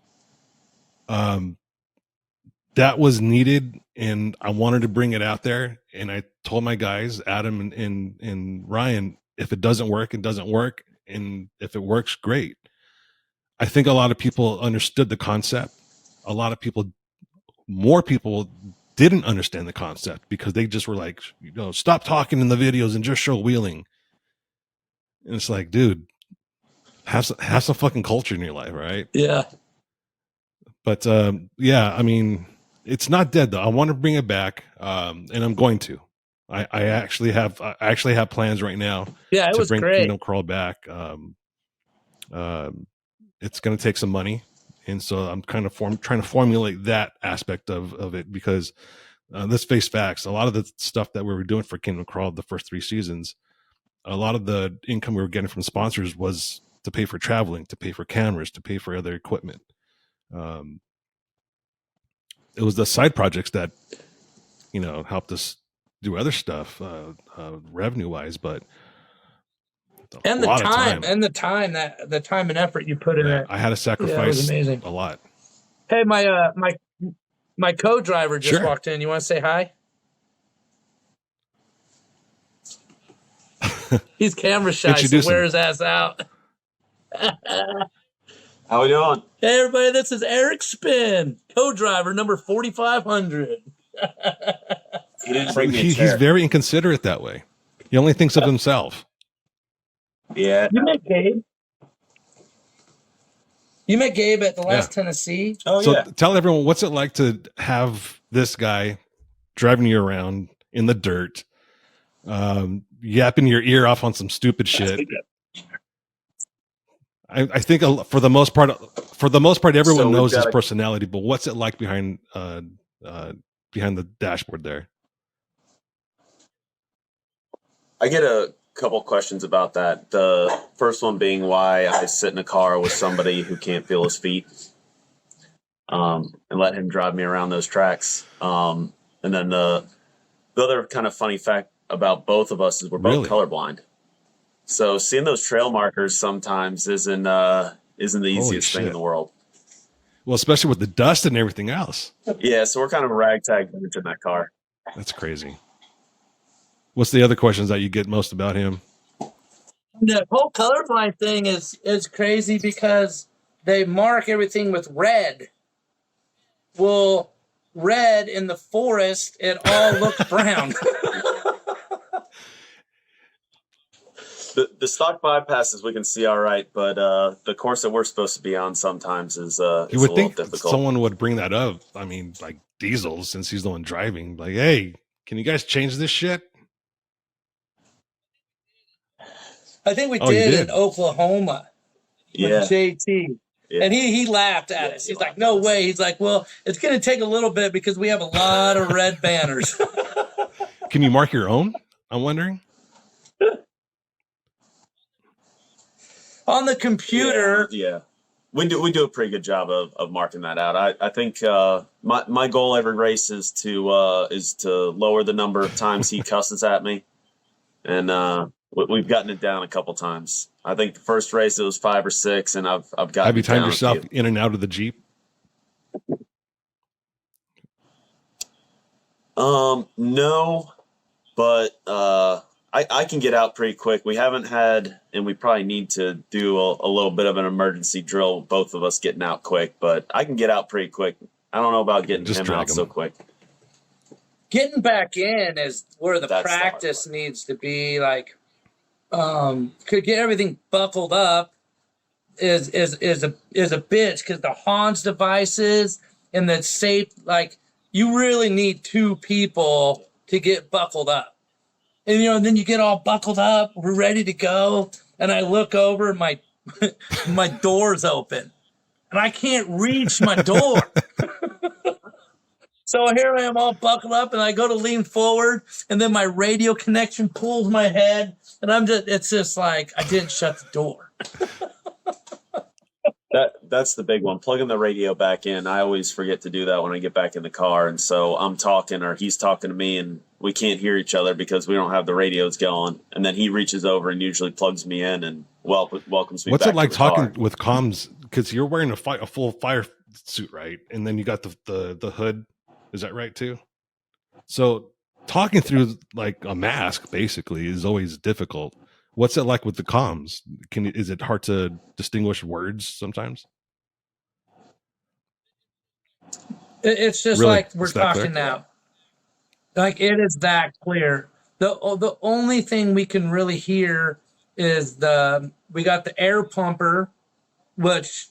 that was needed, and I wanted to bring it out there. And I told my guys, Adam and Ryan, if it doesn't work, it doesn't work, and if it works, great. I think a lot of people understood the concept. A lot of people, more people didn't understand the concept because they just were like, stop talking in the videos and just show wheeling. And it's like, dude, have some fucking culture in your life, right? Yeah. But yeah, I mean, it's not dead though. I want to bring it back, and I'm going to. I actually have plans right now. Yeah, it to was bring great. Kingdom Crawl back. It's going to take some money, and so I'm kind of trying to formulate that aspect of it because let's face facts. A lot of the stuff that we were doing for Kingdom Crawl the first 3 seasons, a lot of the income we were getting from sponsors was to pay for traveling, to pay for cameras, to pay for other equipment. It was the side projects that helped us do other stuff revenue wise, but and the time and the time and effort you put in it. I had to sacrifice it was amazing. a lot. Hey, my co-driver just Sure. walked in. You want to say hi? He's camera shy, so wear his ass out. How we doing? Hey, everybody, this is Eric Spin, co-driver number 4500. He didn't bring me a He's very inconsiderate that way. He only thinks of himself. Yeah. You met Gabe at the last Tennessee. Oh, so yeah. Tell everyone, what's it like to have this guy driving you around in the dirt, yapping your ear off on some stupid shit. I think for the most part, everyone knows his personality. But what's it like behind the dashboard there? I get a couple questions about that. The first one being why I sit in a car with somebody who can't feel his feet, and let him drive me around those tracks. And then the other kind of funny fact about both of us is we're both colorblind. So seeing those trail markers sometimes isn't the easiest thing in the world. Well, especially with the dust and everything else. Yeah, so we're kind of a ragtag bunch in that car. That's crazy. What's the other questions that you get most about him? The whole colorblind thing is crazy because they mark everything with red. Well, red in the forest, it all looks brown. The stock bypasses we can see all right, but the course that we're supposed to be on sometimes is you would a little think difficult. Someone would bring that up. I mean, like Diezel, since he's the one driving, like, hey, can you guys change this shit? I think we did in Oklahoma with JT. Yeah. And he laughed at us. He's like, no way. He's like, well, it's going to take a little bit because we have a lot of red banners. Can you mark your own? I'm wondering. On the computer. Yeah. We do a pretty good job of marking that out. I think my goal every race is to lower the number of times he cusses at me. And we've gotten it down a couple times. I think the first race it was 5 or 6, and I've gotten. Have you timed yourself in and out of the Jeep? No, but I can get out pretty quick. We haven't had, and we probably need to do a little bit of an emergency drill. Both of us getting out quick, but I can get out pretty quick. I don't know about getting him out so quick. Getting back in is where the practice needs to be. Like, could get everything buckled up is a bitch because the Hans devices and the safe, like, you really need 2 people to get buckled up. And then you get all buckled up, we're ready to go, and I look over and my my door's open and I can't reach my door. So here I am all buckled up and I go to lean forward and then my radio connection pulls my head and it's just like I didn't shut the door. That's the big one. Plugging the radio back in. I always forget to do that when I get back in the car. And so I'm talking or he's talking to me and we can't hear each other because we don't have the radios going. And then he reaches over and usually plugs me in and welcomes me. What's back it like to the talking car. with comms? Because you're wearing a full fire suit, right? And then you got the hood. Is that right too? So talking through like a mask basically is always difficult. What's it like with the comms? Is it hard to distinguish words sometimes? It's just Really? like we're It's that clear? talking now. Like it is that clear. The only thing we can really hear is we got the air pumper, which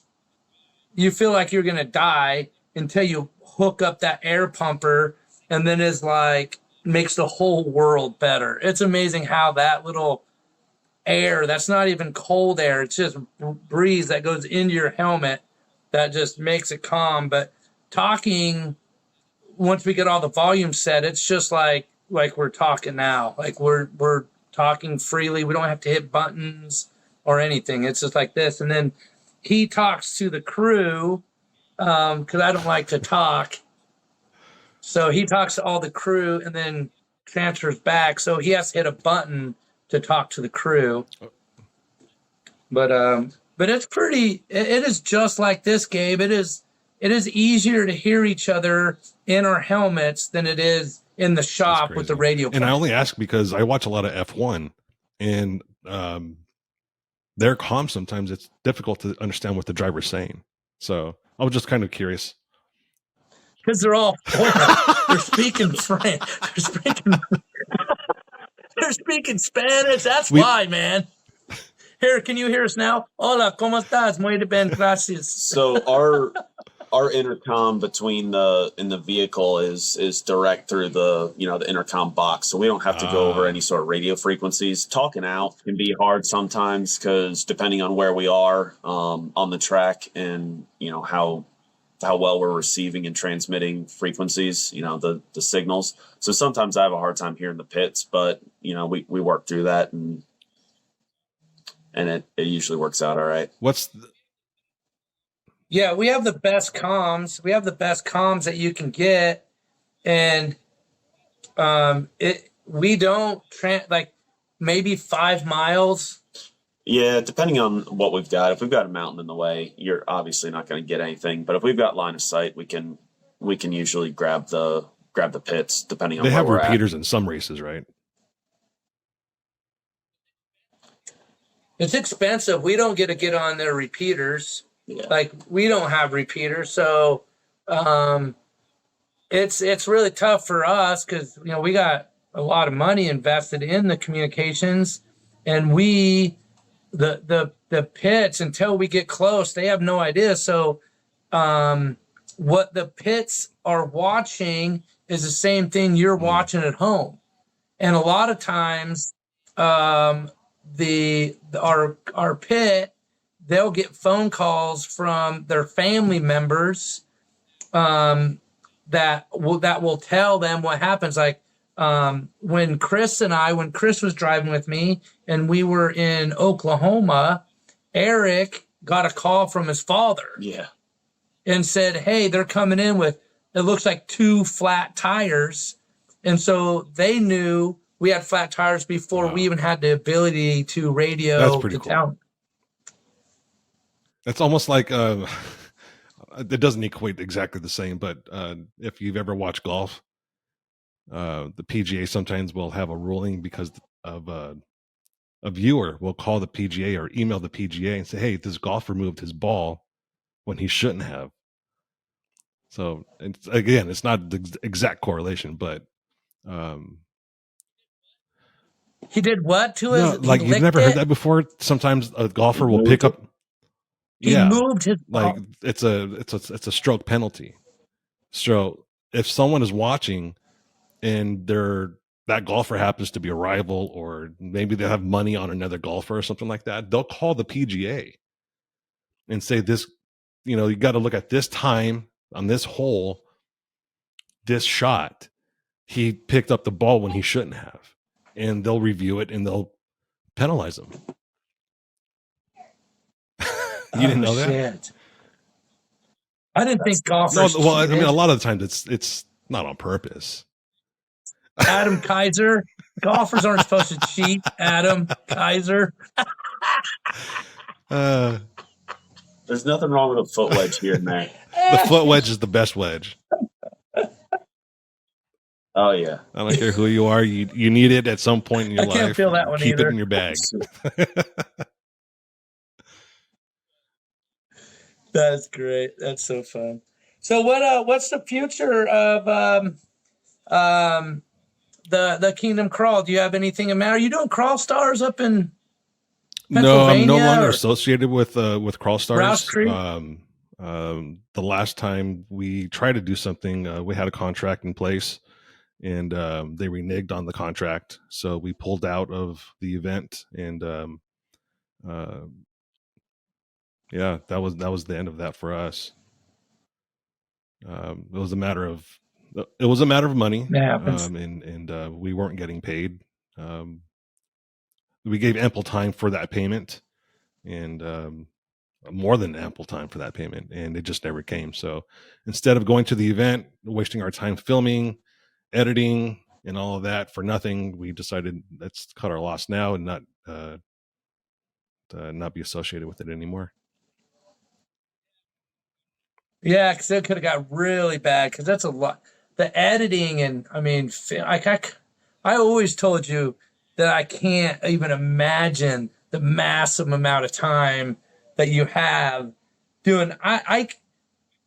you feel like you're gonna die until you hook up that air pumper, and then is like makes the whole world better. It's amazing how that little air, that's not even cold air, it's just breeze that goes into your helmet that just makes it calm. But talking, once we get all the volume set, it's just like we're talking now. Like we're talking freely. We don't have to hit buttons or anything. It's just like this. And then he talks to the crew because I don't like to talk. So he talks to all the crew and then transfers back. So he has to hit a button to talk to the crew. But it's pretty. It is just like this, Gabe. It is easier to hear each other in our helmets than it is in the shop with the radio. And I only ask because I watch a lot of F1, and their comms, sometimes it's difficult to understand what the driver's saying. So I was just kind of curious. Because they're all they're speaking French. They're speaking Spanish. That's why, man. Here, can you hear us now? Hola, ¿cómo estás? Muy bien, gracias. So our intercom between in the vehicle is direct through the intercom box, so we don't have to go over any sort of radio frequencies. Talking out can be hard sometimes because depending on where we are on the track and how well we're receiving and transmitting frequencies, the signals. So sometimes I have a hard time hearing the pits, but we work through that and it usually works out all right. Yeah, we have the best comms. We have the best comms that you can get, and we don't like maybe 5 miles. Yeah, depending on what we've got. If we've got a mountain in the way, you're obviously not going to get anything. But if we've got line of sight, we can usually grab the pits depending on where we're at. They have repeaters in some races, right? It's expensive. We don't get to get on their repeaters. Yeah. Like we don't have repeaters, so it's really tough for us because we got a lot of money invested in the communications, and the pits, until we get close, they have no idea. So what the pits are watching is the same thing you're watching at home, and a lot of times our pit, they'll get phone calls from their family members that will tell them what happens. Like when Chris was driving with me and we were in Oklahoma, Eric got a call from his father. Yeah. And said, hey, they're coming in with, it looks like 2 flat tires. And so they knew we had flat tires before we even had the ability to radio. That's pretty cool. Town. It's almost like it doesn't equate exactly the same, but if you've ever watched golf, the PGA sometimes will have a ruling because of a viewer will call the PGA or email the PGA and say, hey, this golfer moved his ball when he shouldn't have. So it's not the exact correlation, but he did what to his? No, like you've never heard that before. Sometimes a golfer will pick up. He moved his like it's a stroke penalty. So if someone is watching and that golfer happens to be a rival, or maybe they have money on another golfer or something like that, they'll call the PGA and say this, you got to look at this time on this hole, this shot, he picked up the ball when he shouldn't have, and they'll review it and they'll penalize him. You didn't know that? Shit. I didn't think golfers. No, well, I mean, a lot of the times it's not on purpose. Adam Kaiser, golfers aren't supposed to cheat. Adam Kaiser. There's nothing wrong with a foot wedge here and there. The foot wedge is the best wedge. Oh yeah. I don't care who you are. You need it at some point in your I can't life. feel that one Keep either. it in your bag. That's great. That's so fun. So what's the future of the Kingdom Crawl? Do you have anything in mind? Are you doing Crawl Stars up in No, I'm no Pennsylvania longer or associated with Crawl Rouse Stars. Creek? The last time we tried to do something, we had a contract in place, and they reneged on the contract, so we pulled out of the event, and uh, yeah, that was the end of that for us. It was a matter of money, That happens. and we weren't getting paid. We gave ample time for that payment, and more than ample time for that payment, and it just never came. So instead of going to the event, wasting our time filming, editing, and all of that for nothing, we decided let's cut our loss now and not be associated with it anymore. Yeah, because it could have got really bad because that's a lot. The editing and I mean, I always told you that I can't even imagine the massive amount of time that you have doing.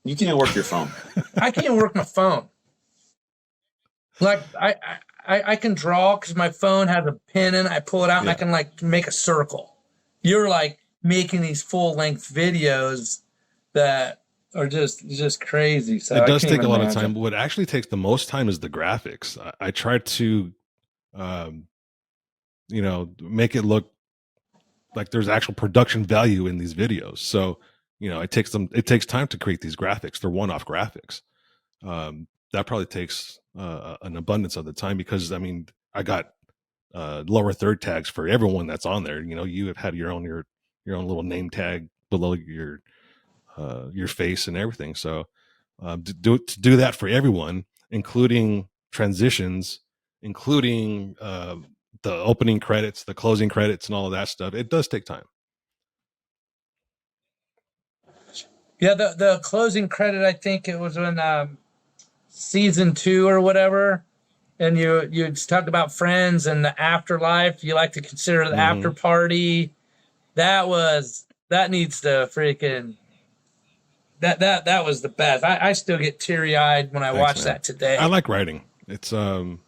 You can't work your phone. I can't work my phone. Like I can draw because my phone has a pen in it. I pull it out and I can like make a circle. You're like making these full length videos that are just crazy. So it does take a lot of time. But what actually takes the most time is the graphics. I try to, make it look like there's actual production value in these videos. So, it takes time to create these graphics. They're one-off graphics. That probably takes an abundance of the time because I got lower third tags for everyone that's on there. You have had your own little name tag below your face and everything. So to do that for everyone, including transitions, including the opening credits, the closing credits, and all of that stuff, it does take time. Yeah, the closing credit, I think it was when season 2 or whatever, and you talked about friends and the afterlife. You like to consider the after party. That needs to freaking that was the best. I still get teary eyed when I watch that today. I like writing. It's a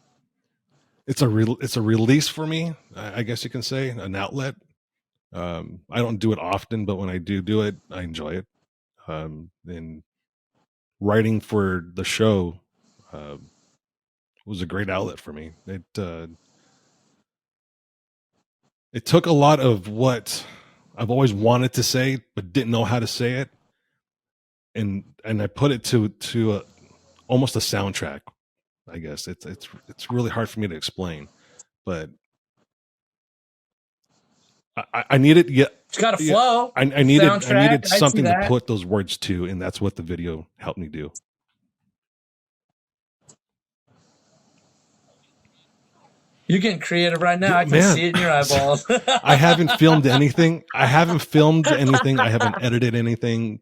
release for me, I guess you can say, an outlet. I don't do it often, but when I do it, I enjoy it. And writing for the show was a great outlet for me. It took a lot of what I've always wanted to say, but didn't know how to say it. And I put it to almost a soundtrack, I guess. It's really hard for me to explain, but I needed it's got a flow. I needed something to put those words to, and that's what the video helped me do. You're getting creative right now. I can see it in your eyeballs. I haven't filmed anything. I haven't edited anything.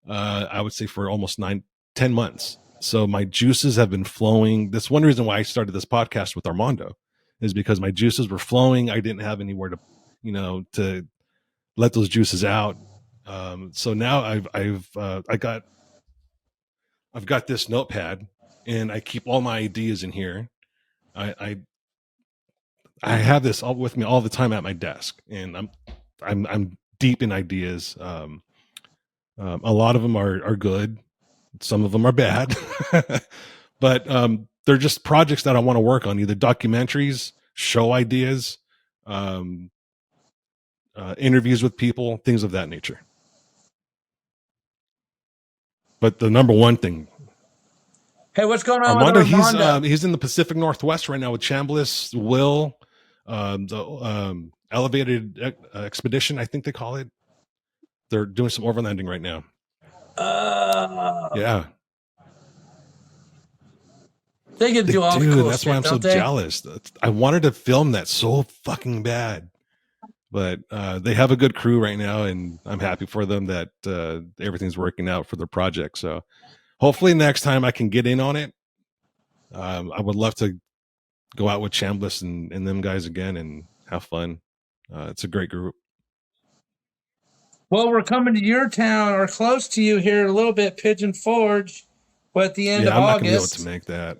I would say for almost 9-10 months. So my juices have been flowing. That's one reason why I started this podcast with Armando, is because my juices were flowing. I didn't have anywhere to let those juices out. So now I've got this notepad, and I keep all my ideas in here. I have this all with me all the time at my desk, and I'm deep in ideas. A lot of them are good. Some of them are bad, but they're just projects that I want to work on, either documentaries, show ideas, interviews with people, things of that nature. But the number one thing, hey, what's going on Armando? with Armando? He's in the Pacific Northwest right now with Chambliss, Will, the elevated expedition, I think they call it. They're doing some overlanding right now. Yeah. They can do all the cool that's shit, why I'm so jealous. I wanted to film that so fucking bad, but they have a good crew right now, and I'm happy for them that everything's working out for their project. So hopefully next time I can get in on it I would love to go out with Chambliss and them guys again and have fun. It's a great group. Well, we're coming to your town or close to you here in a little bit, Pigeon Forge, but at the end of I'm not going to be able August. to make that.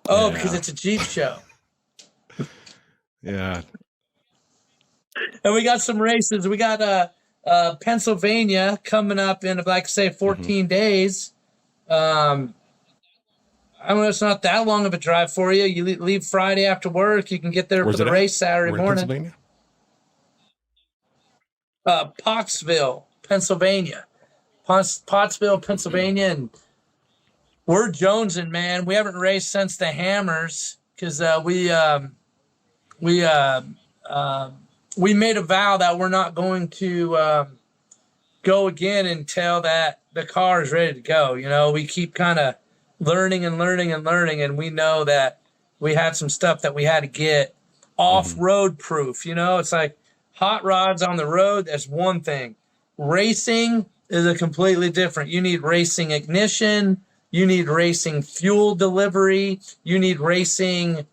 Oh, Yeah. because it's a Jeep show. Yeah. And we got some races. We got Pennsylvania coming up in, like I say, 14 days. I don't know, it's not that long of a drive for you. You leave Friday after work. You can get there Where's for the it at? race Saturday We're in morning. Pennsylvania? Pottsville, Pennsylvania. Pottsville, Pennsylvania. And we're jonesing, man. We haven't raced since the Hammers because we made a vow that we're not going to go again until that the car is ready to go. You know, we keep kind of learning, and we know that we had some stuff that we had to get off-road proof. You know, it's like hot rods on the road, that's one thing. Racing is a completely different. You need racing ignition, you need racing fuel delivery, you need racing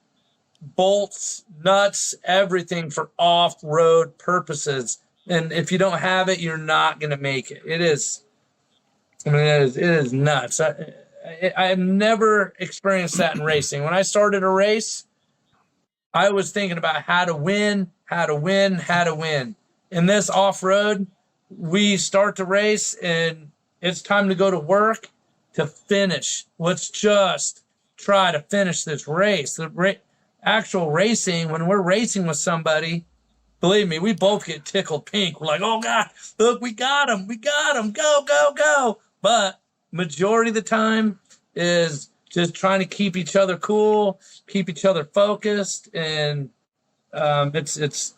bolts, nuts, everything for off-road purposes. And if you don't have it, you're not going to make it. It is nuts. I have never experienced that in racing. When I started a race, I was thinking about how to win. In this off-road, we start the race and it's time to go to work to finish. Let's just try to finish this race. Actual racing, when we're racing with somebody, believe me, we both get tickled pink. We're like, oh God, look, we got him, go. But majority of the time is just trying to keep each other cool, keep each other focused, and it's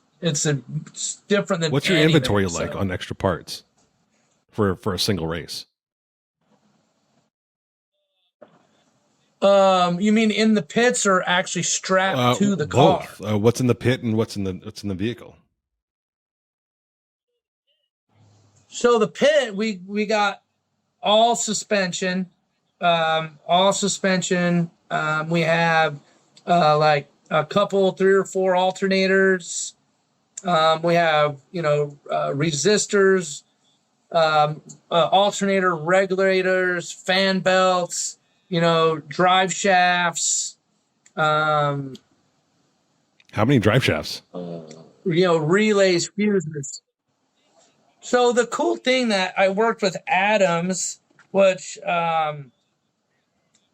different than What's your anything, inventory like on extra parts for a single race? You mean in the pits or actually strapped to the car? Both. What's in the pit and what's in the vehicle? So the pit, we got all suspension. We have like a couple, 3 or 4 alternators. We have, resistors, alternator regulators, fan belts, drive shafts. How many drive shafts? Relays, fuses. So the cool thing that I worked with Adams, which, a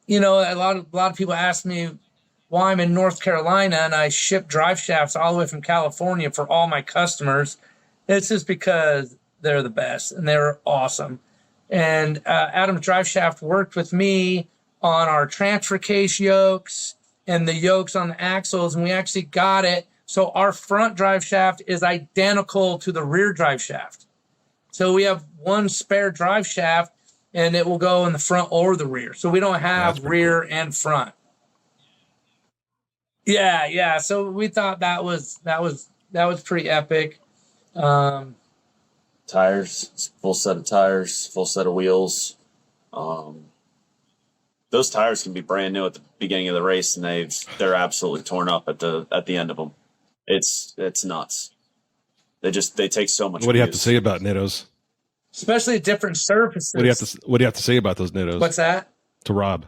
lot of people ask me why I'm in North Carolina and I ship drive shafts all the way from California for all my customers. It's just because they're the best and they're awesome. And Adams Drive Shaft worked with me on our transfer case yokes and the yokes on the axles, and we actually got it so our front drive shaft is identical to the rear drive shaft. So we have one spare drive shaft, and it will go in the front or the rear. So we don't have rear and front. Yeah. So we thought that was pretty epic. Tires, full set of tires, full set of wheels. Those tires can be brand new at the beginning of the race, and they're absolutely torn up at the end of them. It's nuts. They take so much. What do you have to say about Nittos? Especially at different surfaces. What do you have to say about those Nittos? What's that? To Rob.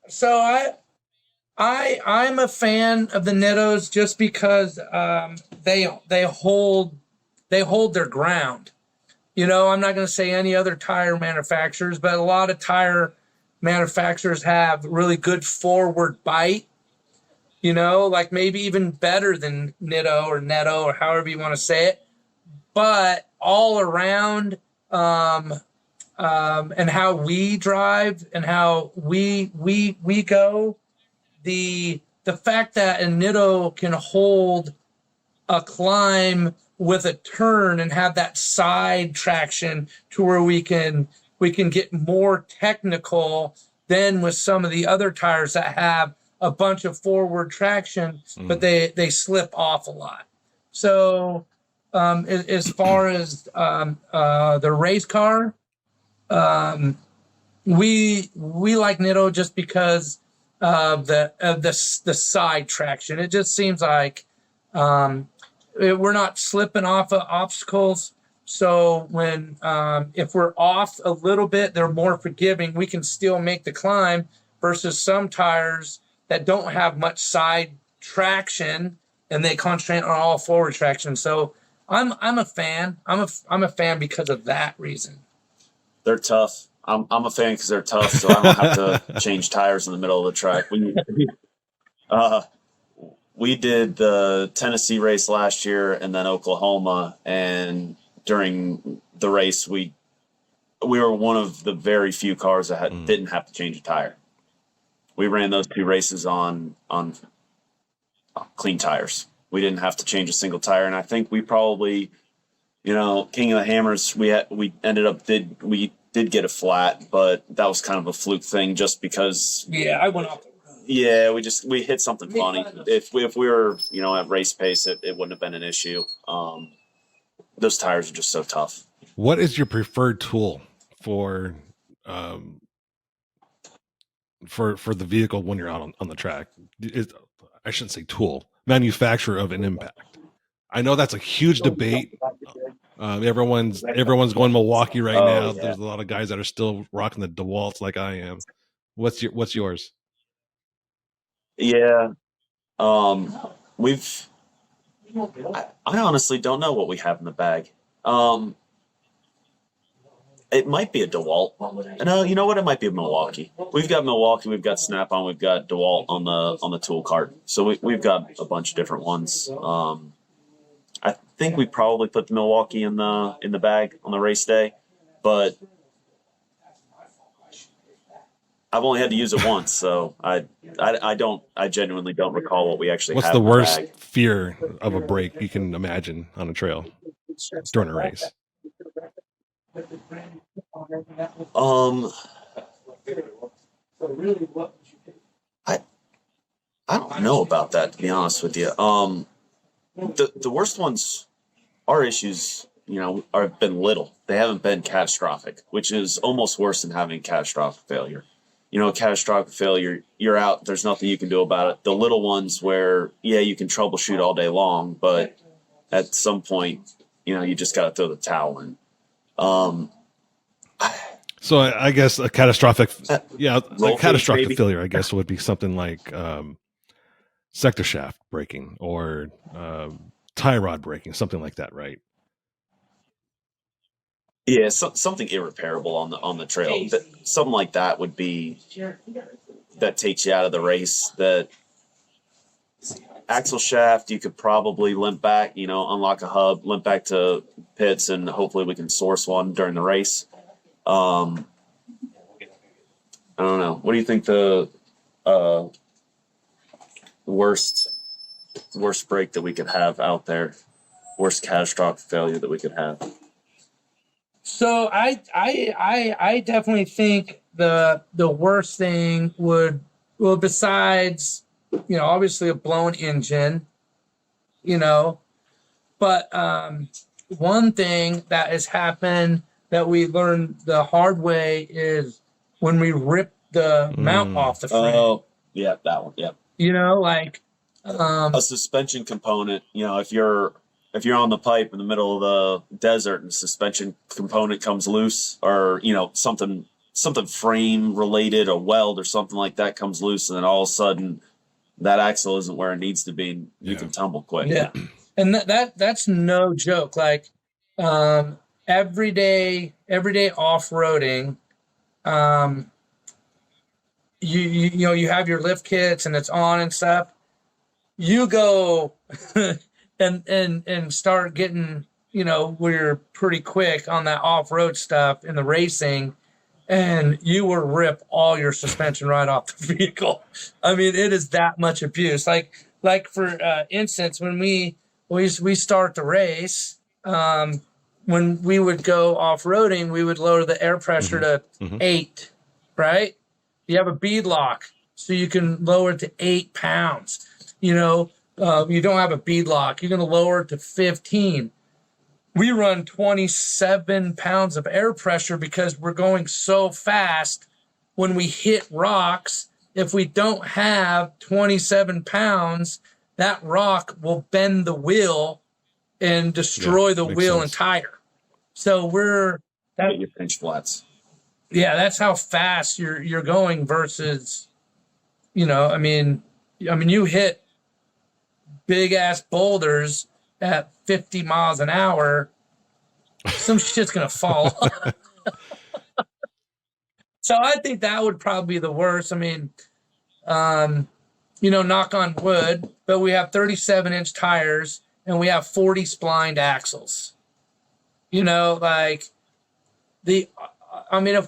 So I'm a fan of the Nittos just because they hold their ground. I'm not going to say any other tire manufacturers, but a lot of tire manufacturers have really good forward bite. Like maybe even better than Nitto or however you want to say it. But all around, and how we drive and how we go, the fact that a Nitto can hold a climb with a turn and have that side traction to where we can get more technical than with some of the other tires that have a bunch of forward traction, but they slip off a lot. So as far as the race car, we like Nitto just because of the side traction. It just seems like we're not slipping off of obstacles. So when if we're off a little bit, they're more forgiving. We can still make the climb versus some tires that don't have much side traction and they concentrate on all forward traction. So I'm a fan. I'm a fan because of that reason. They're tough. I'm a fan because they're tough, so I don't have to change tires in the middle of the track. We did the Tennessee race last year and then Oklahoma, and during the race we were one of the very few cars that didn't have to change a tire. We ran those 2 races on clean tires. We didn't have to change a single tire, and I think we probably, King of the Hammers, we did get a flat, but that was kind of a fluke thing just because. Yeah, I went off. Yeah, we hit something funny. If we were, at race pace, it wouldn't have been an issue. Those tires are just so tough. What is your preferred tool for the vehicle when you're out on the track? I shouldn't say tool, manufacturer of an impact. I know that's a huge debate. Everyone's going Milwaukee right now. Yeah. There's a lot of guys that are still rocking the DeWalt's like I am. What's yours? Yeah. I honestly don't know what we have in the bag. It might be a DeWalt. No, you know what? It might be a Milwaukee. We've got Milwaukee, we've got Snap-on, we've got DeWalt on the tool cart. So we've got a bunch of different ones. I think we probably put the Milwaukee in the bag on the race day, but I've only had to use it once, so I genuinely don't recall what we actually What's have the in worst bag. fear of a break you can imagine on a trail during a race? I don't know about that, to be honest with you. The worst ones, our issues, have been little. They haven't been catastrophic, which is almost worse than having catastrophic failure. Catastrophic failure, you're out. There's nothing you can do about it. The little ones where, you can troubleshoot all day long, but at some point, you just got to throw the towel in. So I guess a catastrophic, roll catastrophic cage, failure, I guess, would be something like sector shaft breaking or tie rod breaking, something like that, right? Yeah, something irreparable on the trail. Something like that would be that takes you out of the race. That axle shaft, you could probably limp back, unlock a hub, limp back to pits, and hopefully we can source one during the race. I don't know. What do you think the worst break that we could have out there? Worst catastrophic failure that we could have? So I definitely think the worst thing besides obviously a blown engine, but one thing that has happened that we learned the hard way is when we rip the mount off the frame. Oh, yeah, that one. Yeah. A suspension component. If you're on the pipe in the middle of the desert and the suspension component comes loose, or something frame related, a weld or something like that comes loose, and then all of a sudden that axle isn't where it needs to be, and you can tumble quick. Yeah, and that's no joke. Like everyday off-roading, you have your lift kits and it's on and stuff. You go and start getting, we're pretty quick on that off-road stuff in the racing, and you will rip all your suspension right off the vehicle. I mean, it is that much abuse. Like for instance, when we start the race, when we would go off-roading, we would lower the air pressure to 8, right? You have a bead lock, so you can lower it to 8 pounds. You don't have a bead lock, you're going to lower it to 15. we run 27 pounds of air pressure because we're going so fast when we hit rocks. If we don't have 27 pounds, that rock will bend the wheel and destroy the wheel and tire. So get your pinch flats. Yeah, that's how fast you're going versus, I mean, you hit big ass boulders at 50 miles an hour, some shit's gonna fall. So I think that would probably be the worst. I mean, knock on wood, but we have 37-inch tires and we have 40 splined axles. If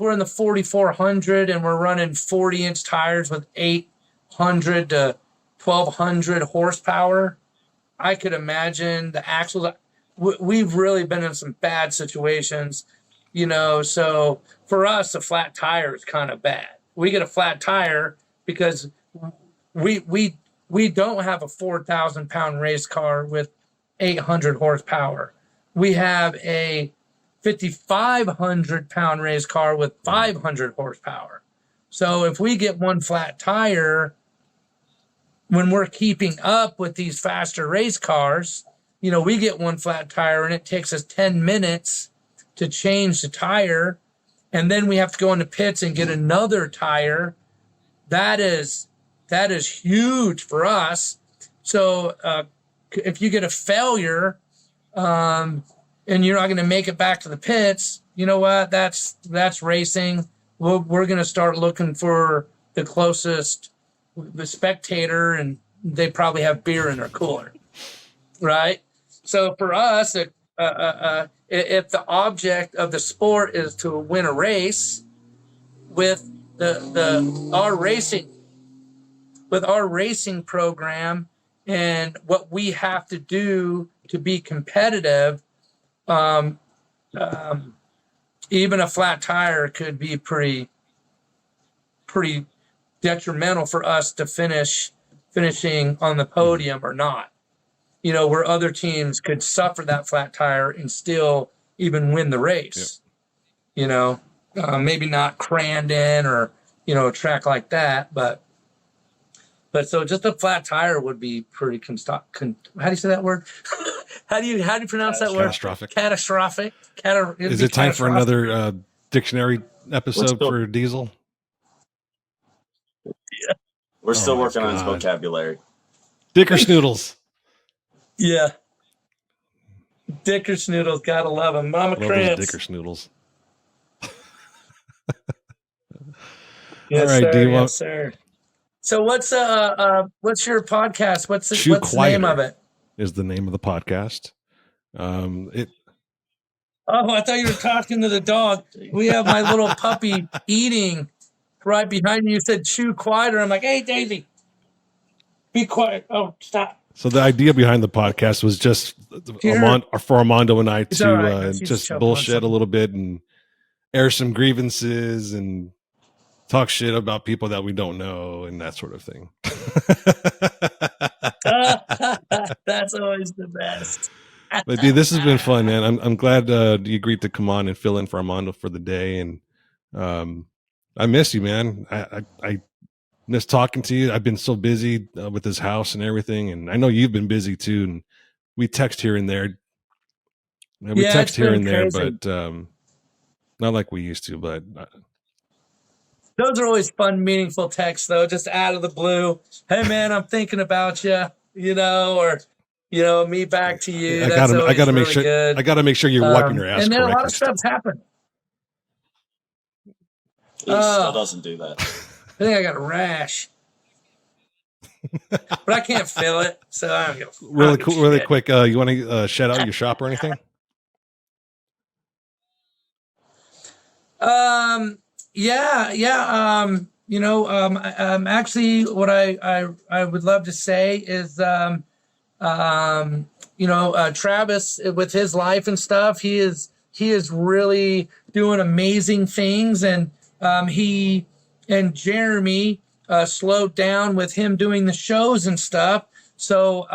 we're in the 4400 and we're running 40-inch tires with 800 to 1200 horsepower, I could imagine the axles. We've really been in some bad situations, so for us, a flat tire is kind of bad. We get a flat tire because we don't have a 4,000 pound race car with 800 horsepower. We have a 5,500 pound race car with 500 horsepower. So if we get one flat tire, when we're keeping up with these faster race cars, we get one flat tire and it takes us 10 minutes to change the tire. And then we have to go into pits and get another tire. That is huge for us. So if you get a failure and you're not going to make it back to the pits, you know what? That's racing. We're going to start looking for the closest the spectator, and they probably have beer in their cooler, right? So for us, if the object of the sport is to win a race, with our racing program and what we have to do to be competitive, even a flat tire could be pretty detrimental for us to finishing on the podium or not. Where other teams could suffer that flat tire and still even win the race. Yep. Maybe not Crandon or a track like that, but so just a flat tire would be pretty how do you say that word? how do you pronounce that word? Catastrophic. Is it time for another dictionary episode for Diezel? We're still working on his vocabulary. Dickersnoodles. Yeah. Dickersnoodles, gotta love them. Mama Krantz. Dickersnoodles. Yes, all right, sir. Yes, sir. So what's your podcast? What's the name of it? Is the name of the podcast. Oh, I thought you were talking to the dog. We have my little puppy eating right behind you. You said chew quieter. I'm like, hey, Daisy, be quiet. Oh, stop. So the idea behind the podcast was just for Armando and I to just bullshit a little bit and air some grievances and talk shit about people that we don't know and that sort of thing. That's always the best. But dude, this has been fun, man. I'm glad you agreed to come on and fill in for Armando for the day. And I miss you, man. I miss talking to you. I've been so busy with this house and everything, and I know you've been busy too. And we text here and there. But not like we used to. But those are always fun, meaningful texts, though, just out of the blue. Hey, man, I'm thinking about you, or me back to you. I gotta make sure. Good. I gotta make sure you're wiping your ass. And then a lot of stuff's happened. He still doesn't do that. I think I got a rash, but I can't feel it, so I don't give a really quick. You want to shout out your shop or anything? Actually, what I would love to say is, Travis, with his life and stuff, he is really doing amazing things, and he and Jeremy slowed down with him doing the shows and stuff. So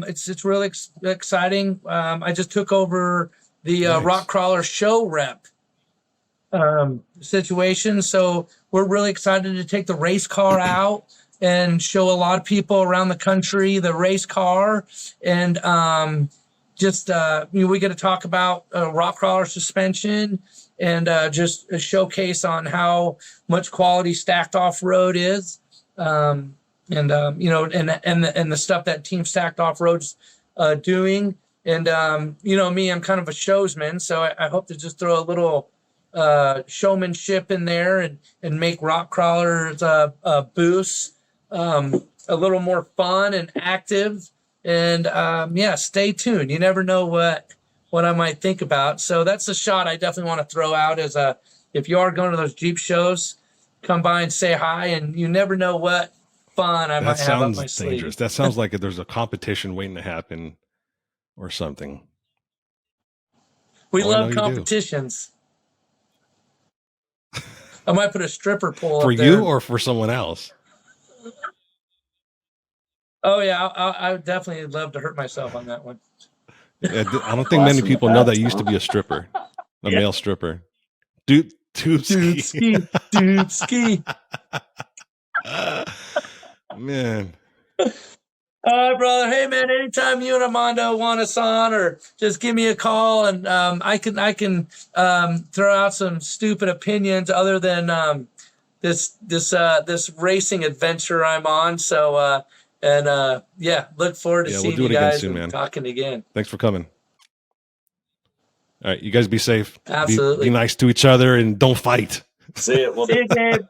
it's really exciting. I just took over the Nice. Rock Crawler show rep situation. So we're really excited to take the race car out and show a lot of people around the country the race car. And we get to talk about Rock Crawler suspension and just a showcase on how much quality Stacked Offroad is. And the stuff that Team Stacked Offroad's doing. And me, I'm kind of a showsman, so I hope to just throw a little showmanship in there and make Rock Crawler's boosts a little more fun and active. And stay tuned. You never know what I might think about. So that's a shot I definitely want to throw out as if you are going to those Jeep shows, come by and say hi, and you never know what fun I might have up my sleeve. Dangerous. That sounds like there's a competition waiting to happen or something. We love competitions. I might put a stripper pole for up there. you or for someone else. Oh yeah, I would definitely love to hurt myself on that one. I don't think many people know that you used to be a stripper, a male stripper. Dude ski. Man. All right, brother. Hey, man. Anytime you and Armando want us on, or just give me a call, and I can throw out some stupid opinions other than this racing adventure I'm on. So look forward to seeing you guys soon, and talking again. Thanks for coming. All right, you guys be safe. Absolutely. Be nice to each other and don't fight. See you. See you, Gabe.